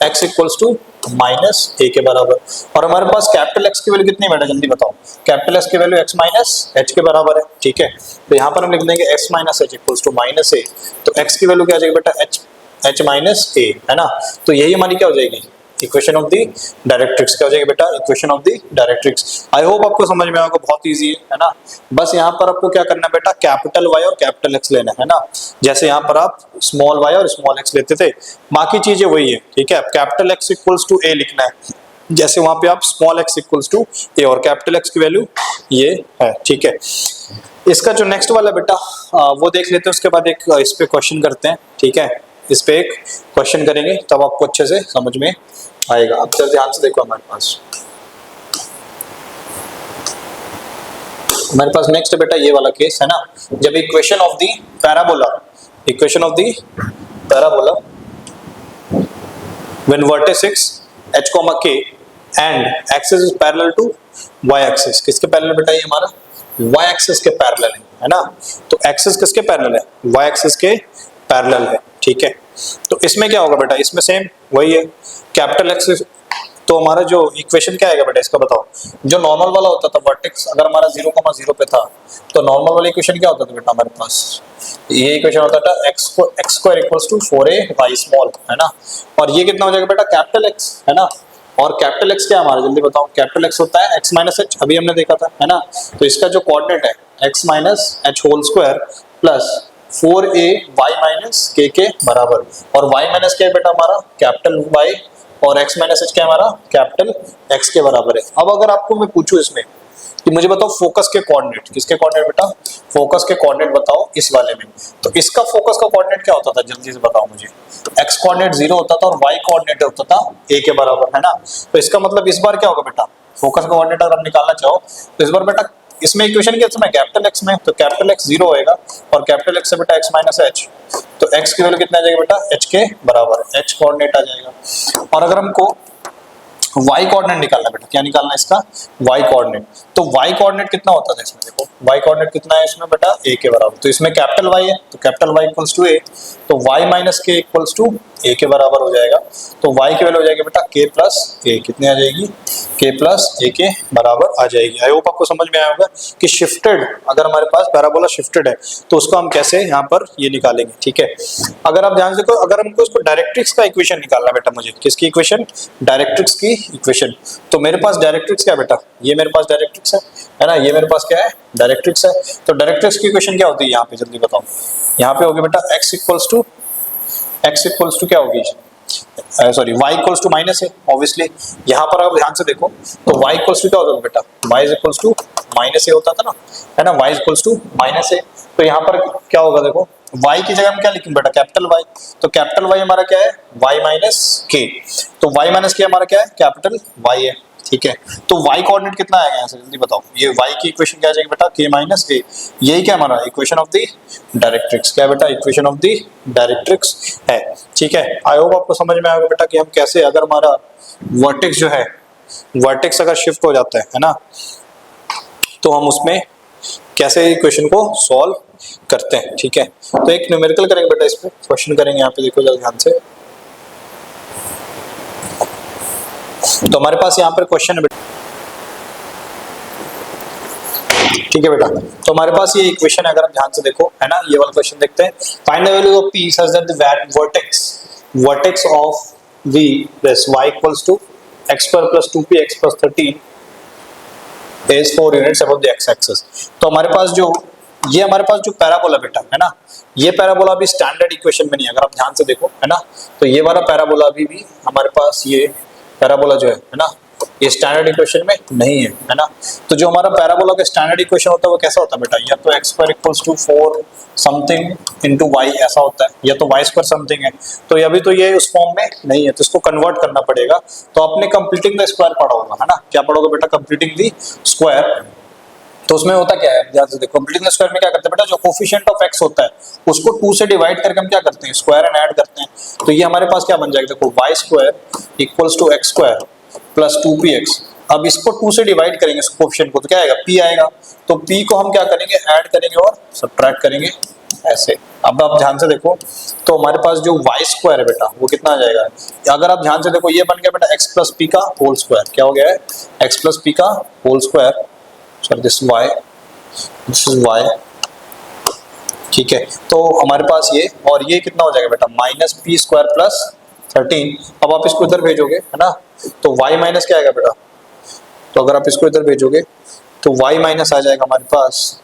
x equals to minus a के बराबर, और हमारे पास कैपिटल X की वैल्यू कितनी है बेटा, जल्दी बताओ, कैपिटल X की वैल्यू x माइनस h के बराबर है, ठीक है। तो यहाँ पर हम लिख देंगे x minus h equals to minus a, तो x की वैल्यू क्या आ जाएगी बेटा, h माइनस a, है ना। तो यही हमारी क्या हो जाएगी, इक्वेशन ऑफ द डायरेक्ट्रिक्स, क्या हो जाएगी बेटा, equation of the directrix. I hope आपको समझ में आएगा, बहुत इजी है ना। बस यहाँ पर आपको क्या करना है बेटा, कैपिटल Y और कैपिटल X लेना है ना, जैसे यहाँ पर आप स्मॉल y और स्मॉल x लेते थे, बाकी चीजें वही है, ठीक है। आपको capital X equals to a लिखना है, जैसे वहां पे आप small x equals to a, और कैपिटल X की वैल्यू ये है, ठीक है। इसका जो नेक्स्ट वाला बेटा वो देख लेते हैं, उसके बाद एक इस पे क्वेश्चन करते हैं, ठीक है। इस पे एक क्वेश्चन करेंगे तब आपको अच्छे से समझ में आएगा। अब जरा ध्यान से देखो, हमारे पास नेक्स्ट बेटा ये वाला केस है ना, जब equation of the parabola when vertex h, k and axis is parallel to y axis, किसके पैरेलल बेटा, ये हमारा y एक्सिस के पैरेलल है ना। तो एक्सिस किसके पैरेलल है, y एक्सिस के पैरेलल है, ठीक है। तो इसमें क्या होगा बेटा, इसमें सेम वही है, कैपिटल X। तो हमारा जो इक्वेशन क्या आएगा बेटा, इसका बताओ, जो नॉर्मल वाला होता था वर्टेक्स, अगर हमारा 0,0 पे था, तो नॉर्मल वाला इक्वेशन क्या होता था बेटा हमारे पास, ये इक्वेशन होता था x square equals to 4a y small, है ना। और ये कितना हो जाएगा बेटा, कैपिटल X, है ना। और कैपिटल X क्या है हमारा, जल्दी बताओ, कैपिटल X होता है x माइनस एच, अभी हमने देखा था, है ना। तो इसका जो कोऑर्डिनेट है x minus h whole square plus 4a y minus k के बराबर, और y माइनस क्या है बेटा हमारा, कैपिटल Y, और x माइनस एच क्या है हमारा, कैपिटल X के बराबर है। अब अगर आपको मैं पूछूं इसमें कि मुझे बताओ फोकस के कोऑर्डिनेट, किसके कोऑर्डिनेट बेटा, फोकस के कोऑर्डिनेट बताओ इस वाले में, तो इसका फोकस का कोऑर्डिनेट क्या होता था, जल्दी से बताओ मुझे। x कोऑर्डिनेट 0 होता था और y कोऑर्डिनेट होता था a के बराबर, है ना। तो इसका मतलब इस बार क्या होगा बेटा, फोकस का कोऑर्डिनेट अगर आप निकालना चाहो तो इस बार बेटा इसमें इक्वेशन क्या है, कैपिटल X में, तो कैपिटल X 0 होएगा, और कैपिटल X से बेटा x माइनस एच, तो x की वैल्यू कितना आ जाएगा बेटा, h के बराबर, h कोऑर्डिनेट आ जाएगा। और अगर हमको y कोऑर्डिनेट निकालना बेटा, क्या निकालना है इसका, y कोऑर्डिनेट। तो y कोऑर्डिनेट कितना होता था इसमें, देखो y कोऑर्डिनेट कितना है इसमें बेटा, a के बराबर। तो इसमें कैपिटल Y है तो capital Y equals to a, तो y minus k equals to a के बराबर हो जाएगा। तो y की वैल्यू हो जाएगी बेटा k प्लस a, कितनी आ जाएगी, k प्लस a के बराबर आ जाएगी। आई होप आपको समझ में आया होगा कि शिफ्टेड, अगर हमारे पास पैराबोला शिफ्टेड है तो उसको हम कैसे यहाँ पर ये निकालेंगे, ठीक है। अगर आप ध्यान से देखो, अगर हमको इसको डायरेक्ट्रिक्स का इक्वेशन निकालना है बेटा, मुझे किसकी इक्वेशन, डायरेक्ट्रिक्स की इक्वेशन। तो मेरे पास डायरेक्ट्रिक्स क्या बेटा, ये मेरे पास डायरेक्ट्रिक्स है ना, ये मेरे पास क्या है, डायरेक्ट्रिक्स है। तो डायरेक्ट्रिक्स की इक्वेशन क्या होती है यहाँ पे, जल्दी बताओ। यहाँ पे होगी बेटा x इक्वल्स टू क्या होगी, sorry y equals to minus है ऑब्वियसली। यहाँ पर आप ध्यान से देखो तो y इक्वल्स टू क्या होता है बेटा, y इक्वल्स टू माइनस ए होता था ना, है ना, y इक्वल्स टू माइनस ए। तो यहाँ पर क्या होगा देखो, y की जगह हम क्या लिखेंगे बेटा, कैपिटल Y। तो कैपिटल Y हमारा क्या है, y माइनस k। तो y माइनस k हमारा क्या है, कैपिटल Y है, ठीक है। तो y कोऑर्डिनेट कितना आएगा यहाँ से, जल्दी बताओ। ये y की इक्वेशन क्या आ जाएगी बेटा, k माइनस a। यही क्या हमारा इक्वेशन ऑफ द डायरेक्ट्रिक्स, क्या बेटा, इक्वेशन ऑफ द डायरेक्ट्रिक्स है, ठीक है। आई होप आपको समझ में आएगा बेटा कि हम कैसे, अगर हमारा वर्टेक्स जो है, वर्टेक्स अगर शिफ्ट हो जाता है ना, तो हम उसमें कैसे इक्वेशन को सॉल्व करते हैं, ठीक है। तो एक न्यूमेरिकल करेंगे बेटा, इस पे क्वेश्चन करेंगे। यहाँ पे देखो जरा ध्यान से, तो हमारे पास यहाँ पर क्वेश्चन है बेटा, ठीक है बेटा। तो हमारे पास ये इक्वेशन है, अगर आप ध्यान से देखो, है ना, ये वाला क्वेश्चन देखते हैं। Find the value of p such that the vertex of v this y equals to x square plus 2px plus 13 is 4 units above the x axis। तो हमारे पास जो ये हमारे पास जो पैराबोला बेटा है ना, ये पैराबोला अभी स्टैंडर्ड इक्वेशन में नहीं है, अगर आप ध्यान से देखो, है ना। तो ये वाला पैराबोला अभी भी हमारे पास, ये पैराबोला जो है ना, ये स्टैंडर्ड इक्वेशन में नहीं है ना। तो जो हमारा पैराबोला का स्टैंडर्ड इक्वेशन होता है वो कैसा होता है बेटा, या तो x square equals to 4 something into y ऐसा होता है, या तो y स्क्वायर समथिंग है। तो अभी तो ये उस फॉर्म में नहीं है, तो इसको कन्वर्ट करना पड़ेगा। तो आपने कंप्लीटिंग द स्क्वायर पढ़ा होगा, है ना, क्या पढ़ोगे बेटा, कंप्लीटिंग द स्क्वायर। तो उसमें होता क्या है, ध्यान से देखो, कंप्लीटिंग द स्क्वायर में क्या करते हैं बेटा, जो कोफिशिएंट ऑफ x होता है उसको 2 से डिवाइड करके हम क्या करते हैं, स्क्वायर एंड ऐड करते हैं। तो ये हमारे पास क्या बन जाएगा, देखो y square equals to x square plus 2px। अब इसको 2 से डिवाइड करेंगे इस कोफिशिएंट को, तो क्या आएगा, p आएगा। तो p को हम क्या करेंगे, ऐड करेंगे और सब्ट्रैक्ट करेंगे ऐसे। अब आप ध्यान से देखो, तो हमारे पास जो y स्क्वायर है बेटा वो कितना आ जाएगा, अगर आप ध्यान से देखो, ये बन गया बेटा x प्लस p का होल स्क्वायर। क्या हो गया है, x प्लस p का whole square, sorry this is y, ठीक है। तो हमारे पास ये, और ये कितना हो जाएगा बेटा, माइनस पी स्क्वायर प्लस 13। अब आप इसको इधर भेजोगे, है ना, तो y माइनस क्या आएगा बेटा, तो अगर आप इसको इधर भेजोगे तो y माइनस आ जाएगा हमारे पास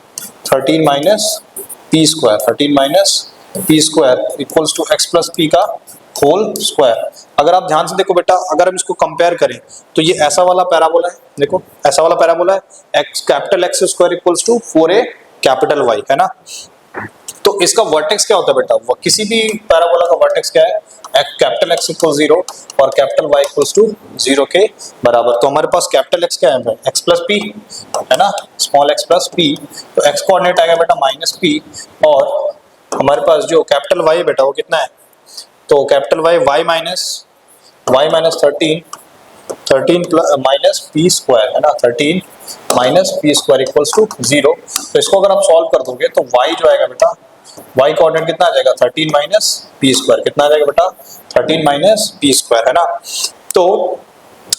13 minus p square, 13 minus p square equals to x plus p का होल स्क्वायर। अगर आप ध्यान से देखो बेटा, अगर हम इसको कंपेयर करें तो ये ऐसा वाला पैराबोला है, देखो ऐसा वाला पैराबोला है, x capital x square equals to 4a capital y, है ना। तो इसका वर्टेक्स क्या होता है बेटा, वो किसी भी पैराबोला का वर्टेक्स क्या है, कैपिटल x इक्वल 0 और कैपिटल y इक्वल्स टू 0 के बराबर। तो हमारे पास कैपिटल x क्या है, x प्लस p, है ना, स्मॉल x प्लस p। तो x कोऑर्डिनेट आएगा बेटा माइनस p, और हमारे पास जो कैपिटल y है बेटा वो कितना है, तो capital y minus 13 plus minus p square, है ना, 13 minus p square equals to 0। तो इसको अगर आप सॉल्व कर दोगे तो y जो आएगा बेटा, y कोऑर्डिनेट कितना आ जाएगा, 13 माइनस पी स्क्वायर, कितना आ जाएगा बेटा, 13 माइनस पी स्क्वायर, है ना। तो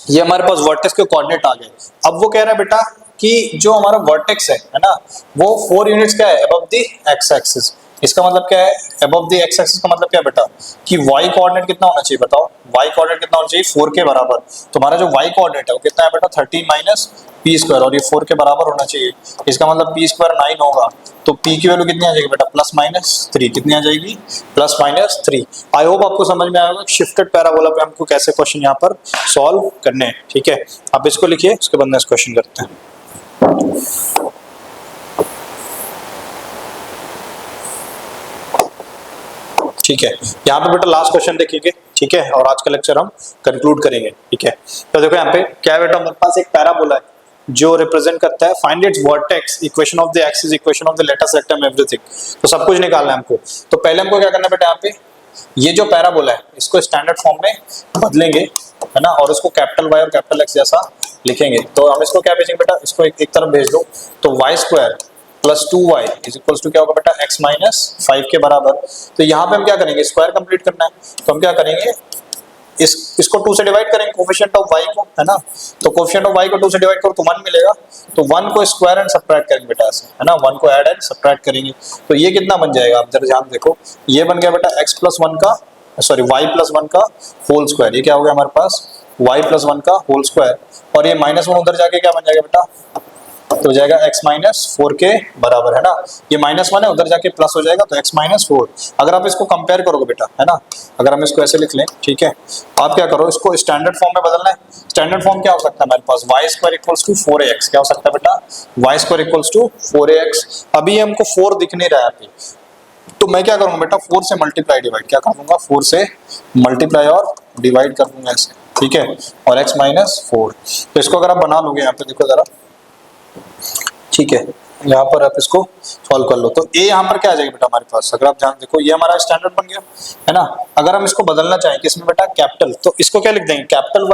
ये हमारे पास वर्टेक्स के कोऑर्डिनेट आ गए। अब वो कह रहा है बेटा कि जो हमारा वर्टेक्स है ना, वो 4 यूनिट्स क्या है, अबव द एक्स एक्सिस। इसका मतलब क्या है, अबव द एक्स एक्सिस का मतलब क्या है बेटा, कि y कोऑर्डिनेट कितना होना चाहिए, बताओ, y कोऑर्डिनेट कितना होना चाहिए, 4 के बराबर। तो हमारा जो y कोऑर्डिनेट है वो कितना है बेटा, 13 माइनस पी स्क्वायर, और ये 4 के बराबर होना चाहिए। इसका मतलब पी स्क्वायर 9 होगा, तो p की वैल्यू कितनी आ जाएगी बेटा, प्लस माइनस 3, कितनी आ जाएगी, प्लस माइनस 3। आई होप आपको समझ में आएगा शिफ्टेड पैराबोला पे हमको कैसे क्वेश्चन यहाँ पर सॉल्व करने हैं, ठीक है। आप इसको लिखिए, उसके बाद नेक्स्ट क्वेश्चन करते हैं। ठीक है, यहाँ पे बेटा लास्ट क्वेश्चन देखिए, ठीक है, और आज का लेक्चर हम कंक्लूड करेंगे, ठीक है। तो देखो यहाँ पे क्या है बेटा, हमारे पास एक पैराबोला है जो रिप्रेजेंट करता है, find its vertex, equation of the axis, equation of the latus rectum, everything. तो सब कुछ निकालना है हमको। तो पहले हमको क्या करना है बेटा, यहाँ पे ये जो पैराबोला है इसको स्टैंडर्ड फॉर्म में बदलेंगे, है ना, और उसको कैपिटल वाई और कैपिटल एक्स जैसा लिखेंगे। तो हम इसको क्या भेजेंगे बेटा, इसको एक तरफ भेज दो, तो y square plus 2y is equals to क्या होगा बेटा, x माइनस 5 के बराबर। तो यहाँ पे हम क्या करेंगे, स्क्वायर कंप्लीट करना है, तो हम क्या करेंगे, इसको 2 से डिवाइड करेंगे कोफिशिएंट ऑफ y को, है ना, तो कोफिशिएंट ऑफ y को 2 से डिवाइड करो तो 1 मिलेगा, तो 1 को स्क्वायर एंड सब्ट्रैक्ट करेंगे बेटा ऐसे, है ना, 1 को ऐड एंड सब्ट्रैक्ट करेंगे, तो ये कितना बन जाएगा, आप जरा ध्यान देखो, ये बन गया बेटा x प्लस 1 का सॉरी y प्लस 1 का होल स्क्वायर, ये क्या हो गया हमारे पास y प्लस 1 का होल स्क्वायर, और ये -1 उधर जाके क्या बन जाएगा बेटा, तो हो जाएगा x माइनस 4 के बराबर, है ना, ये -1 है उधर जाके प्लस हो जाएगा, तो x माइनस 4। अगर आप इसको कंपेयर करोगे बेटा, है ना, अगर हम इसको ऐसे लिख लें, ठीक है, आप क्या करो, इसको स्टैंडर्ड फॉर्म में बदलना है। स्टैंडर्ड फॉर्म क्या हो सकता है हमारे पास, y square equals to 4ax, क्या हो सकता है बेटा, Y square equals to 4ax। अभी हमको 4 दिख नहीं रहा है अभी, तो मैं क्या करूंगा बेटा, 4 से मल्टीप्लाई डिवाइड क्या कर दूंगा, 4 से मल्टीप्लाई और डिवाइड कर दूंगा ऐसे, ठीक है, और x माइनस 4। तो इसको अगर आप बना लोगे यहाँ पे देखो जरा, ठीक है, यहाँ पर आप इसको सॉल्व कर लो, तो a यहाँ पर क्या आ जाएगा बेटा हमारे पास, अगर आप ध्यान देखो ये हमारा स्टैंडर्ड बन गया, है ना। अगर हम इसको बदलना चाहें किसमें बेटा, कैपिटल, तो इसको क्या लिख देंगे, कैपिटल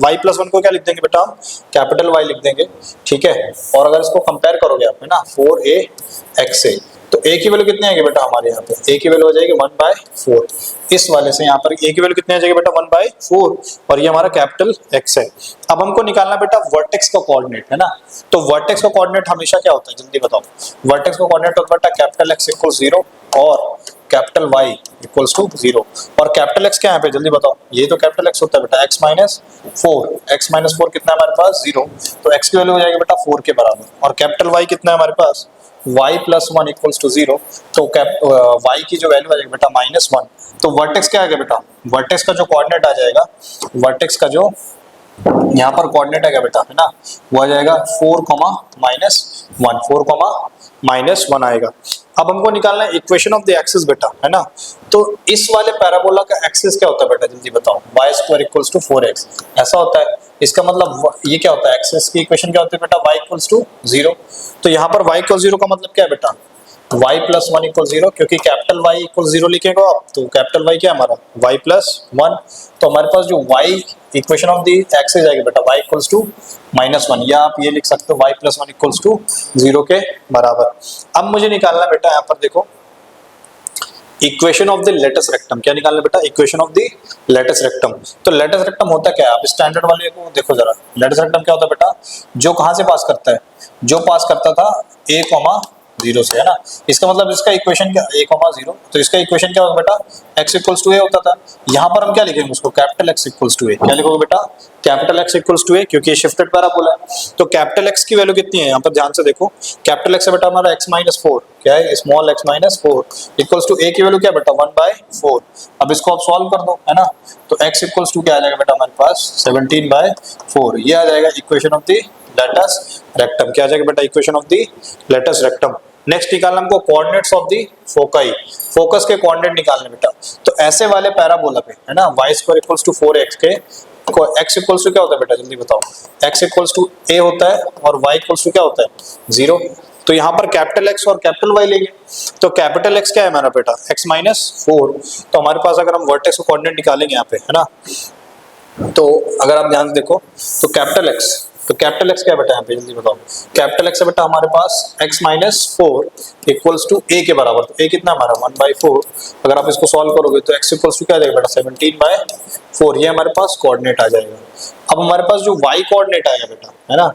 y प्लस 1 को क्या लिख देंगे बेटा, हम कैपिटल y लिख देंगे, ठीक है। और अगर इसको कंपेयर करोगे आप, है ना, 4ax से, तो a की वैल्यू कितनी आएगी बेटा हमारे यहाँ पे, a की वैल्यू हो जाएगी 1/4, इस वाले से यहाँ पर a की वैल्यू कितनी आ जाएगी बेटा 1/4, और ये हमारा कैपिटल x है। अब हमको निकालना बेटा वर्टेक्स का कोऑर्डिनेट, है ना, तो वर्टेक्स का कोऑर्डिनेट हमेशा क्या होता है, जल्दी बताओ, वर्टेक्स का कोऑर्डिनेट होता है बेटा कैपिटल x इक्वल्स 0 और कैपिटल y इक्वल्स टू 0, और कैपिटल x क्या है यहाँ पे, जल्दी बताओ, ये तो कैपिटल x होता है बेटा, x माइनस 4 कितना है हमारे पास 0, तो x की वैल्यू हो जाएगी बेटा 4 के बराबर, और कैपिटल y कितना है हमारे पास y प्लस 1 इक्वल्स टू 0, तो y की जो वैल्यू आ जाएगी बेटा -1, तो वर्टेक्स क्या आ गया बेटा, वर्टेक्स का जो कोऑर्डिनेट आ जाएगा, वर्टेक्स का जो यहाँ पर कोऑर्डिनेट है क्या बेटा, है ना, वो आ जाएगा 4, -1, 4, -1 आएगा। अब हमको निकालना है इक्वेशन ऑफ द एक्सिस बेटा, है ना, तो इस वाले पैराबोला का एक्सिस क्या होता है बेटा, जल्दी बताओ, Y square equals to 4x, ऐसा होता है, इसका मतलब ये क्या होता है, एक्सिस की इक्वेशन क्या होती है बेटा, y इक्वल्स टू 0, तो यहाँ पर y इक्वल 0 का मतलब क्या है बेटा, y प्लस 1 इक्वल 0, क्योंकि कैपिटल Y इक्वल 0 लिखेगा आप, तो कैपिटल Y क्या है हमारा y प्लस 1, तो हमारे पास जो y equation of the axis आएगी बेटा y इक्वल्स टू -1, या आप ये लिख सकते हो y प्लस 1 इक्वल्स टू 0 के बराबर। अब मुझे निकालना बेटा, यहाँ पर देखो, equation of the latus rectum, क्या निकालना बेटा, equation of the latus rectum. तो लेटस रेक्टम होता क्या है, आप स्टैंडर्ड वाले को देखो जरा, लेटस रेक्टम क्या होता है बेटा, जो कहां से पास करता है, जो पास करता था a, 0 से, है ना, इसका मतलब इसका इक्वेशन क्या, a, 0, तो इसका इक्वेशन क्या होगा बेटा, x इक्वल्स टू a होता था, यहाँ पर हम क्या लिखेंगे उसको, capital x equals to a, क्या लिखोगे बेटा, capital x equals to a, क्योंकि ये शिफ्टेड पैराबोला है, तो कैपिटल x की वैल्यू कितनी है, यहाँ पर ध्यान से देखो, कैपिटल x है बेटा हमारा x माइनस 4, क्या है, small x minus 4 equals to a की वैल्यू क्या बेटा 1/4। अब इसको आप सॉल्व कर दो, है ना, तो x इक्वल्स टू क्या आ जाएगा बेटा हमारे पास 17/4, ये आ जाएगा equation of the latus rectum, क्या आ जाएगा बेटा, equation of the latus rectum. Next निकालना हमको coordinates of the foci, focus के कोऑर्डिनेट निकालने बेटा, तो ऐसे वाले पैराबोला पे, है ना, y square equals to 4x के x इक्वल्स टू क्या होता है बेटा, जल्दी बताओ, x इक्वल्स टू a होता है और y इक्वल्स टू क्या होता है 0, तो यहाँ पर कैपिटल x और कैपिटल y लेंगे, तो कैपिटल x क्या है हमारा बेटा x माइनस 4, तो हमारे पास अगर हम वर्टेक्स को कोऑर्डिनेट निकालेंगे यहाँ पे, है ना, तो अगर आप ध्यान देखो, तो कैपिटल x, तो कैपिटल x क्या है बेटा यहाँ पे, जल्दी बताओ, कैपिटल x है बेटा हमारे पास x minus 4 equals to a के बराबर, तो a कितना हमारा 1/4, अगर आप इसको सॉल्व करोगे तो x इक्वल्स टू क्या आ जाएगा बेटा 17/4, ये हमारे पास कोऑर्डिनेट आ जाएगा। अब हमारे पास जो y कोऑर्डिनेट आएगा बेटा, है ना,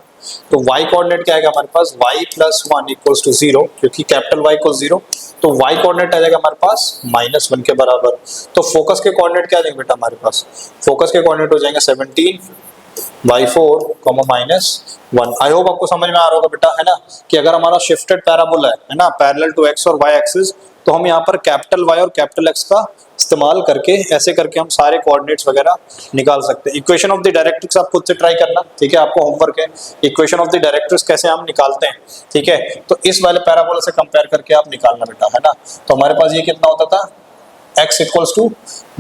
तो y कोऑर्डिनेट क्या आएगा हमारे पास, y प्लस 1 इक्वल्स टू 0, क्योंकि कैपिटल y इक्वल्स 0, तो y कोऑर्डिनेट आ जाएगा हमारे पास -1 के बराबर। तो फोकस के कोऑर्डिनेट क्या आ जाएंगे बेटा हमारे पास, फोकस के कोऑर्डिनेट हो जाएंगे 17/4 -1। आई होप आपको समझ में आ रहा होगा बेटा, है ना, कि अगर हमारा शिफ्टेड पैराबोला है ना, पैरेलल टू x और y एक्सिस, तो हम यहाँ पर कैपिटल y और कैपिटल x का इस्तेमाल करके ऐसे करके हम सारे कोऑर्डिनेट्स वगैरह निकाल सकते हैं। इक्वेशन ऑफ द डायरेक्ट्रिक्स आप खुद से ट्राई करना, ठीक है, आपको होमवर्क है, इक्वेशन ऑफ द डायरेक्ट्रिक्स कैसे हम निकालते हैं, ठीक है, तो इस वाले पैराबोला से कंपेयर करके आप निकालना बेटा, है ना। तो हमारे पास ये कितना होता था, x इक्वल्स टू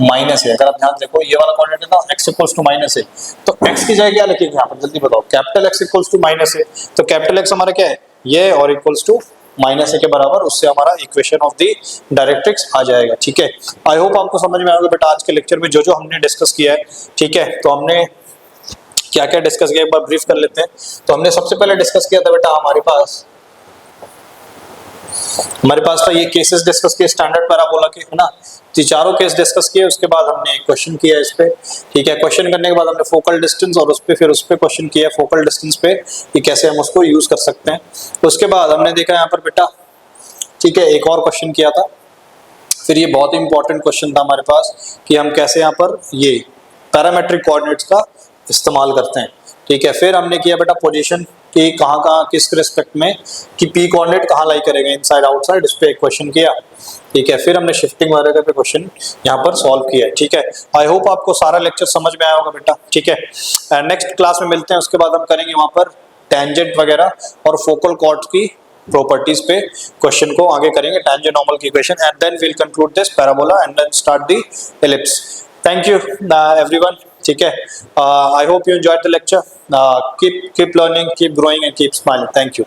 माइनस है, अगर आप ध्यान देखो ये वाला कोऑर्डिनेट था x इक्वल्स टू माइनस है, तो x की जगह क्या लिखेंगे यहाँ पर, जल्दी बताओ, capital x equals to minus है, तो कैपिटल x हमारा क्या है ये, और इक्वल्स टू माइनस ए के बराबर, उससे हमारा इक्वेशन ऑफ द डायरेक्ट्रिक्स आ जाएगा। ठीक है, आई होप आपको समझ में आएगा बेटा आज के लेक्चर में जो जो हमने डिस्कस किया है। ठीक है, तो हमने क्या क्या डिस्कस किया एक बार ब्रीफ कर लेते हैं। तो हमने सबसे पहले डिस्कस किया था बेटा हमारे पास था ये केसेस डिस्कस किए स्टैंडर्ड पैराबोला के, है ना। तो चारों केस डिस्कस किए, उसके बाद हमने एक क्वेश्चन किया इस पे। ठीक है, क्वेश्चन करने के बाद हमने फोकल डिस्टेंस और फिर उस पे क्वेश्चन किया फोकल डिस्टेंस पे कि कैसे हम उसको यूज कर सकते हैं। उसके बाद हमने देखा यहाँ पर बेटा, ठीक है, एक और क्वेश्चन किया था। फिर ये बहुत ही इंपॉर्टेंट क्वेश्चन था हमारे पास कि हम कैसे यहाँ पर ये पैरामेट्रिक कोऑर्डिनेट्स का इस्तेमाल करते हैं। ठीक है, फिर हमने किया बेटा पोजीशन कि कहाँ किस रिस्पेक्ट में कि पी कोऑर्डिनेट कहाँ लाई करेगा, इनसाइड आउटसाइड, इस पे एक क्वेश्चन किया। ठीक है, फिर हमने शिफ्टिंग वगैरह पे क्वेश्चन यहाँ पर सॉल्व किया है। ठीक है, आई होप आपको सारा लेक्चर समझ में आया होगा बेटा। ठीक है, नेक्स्ट क्लास में मिलते हैं, उसके बाद हम करेंगे वहाँ पर टेंजेंट वगैरह और फोकल कॉर्ड की प्रॉपर्टीज पे क्वेश्चन को आगे करेंगे, टेंजेंट नॉर्मल की equation, and then we'll conclude this parabola and then start the ellipse. Thank you everyone. ठीक है, I hope you enjoyed the lecture. Keep learning, keep growing and keep smiling. Thank you.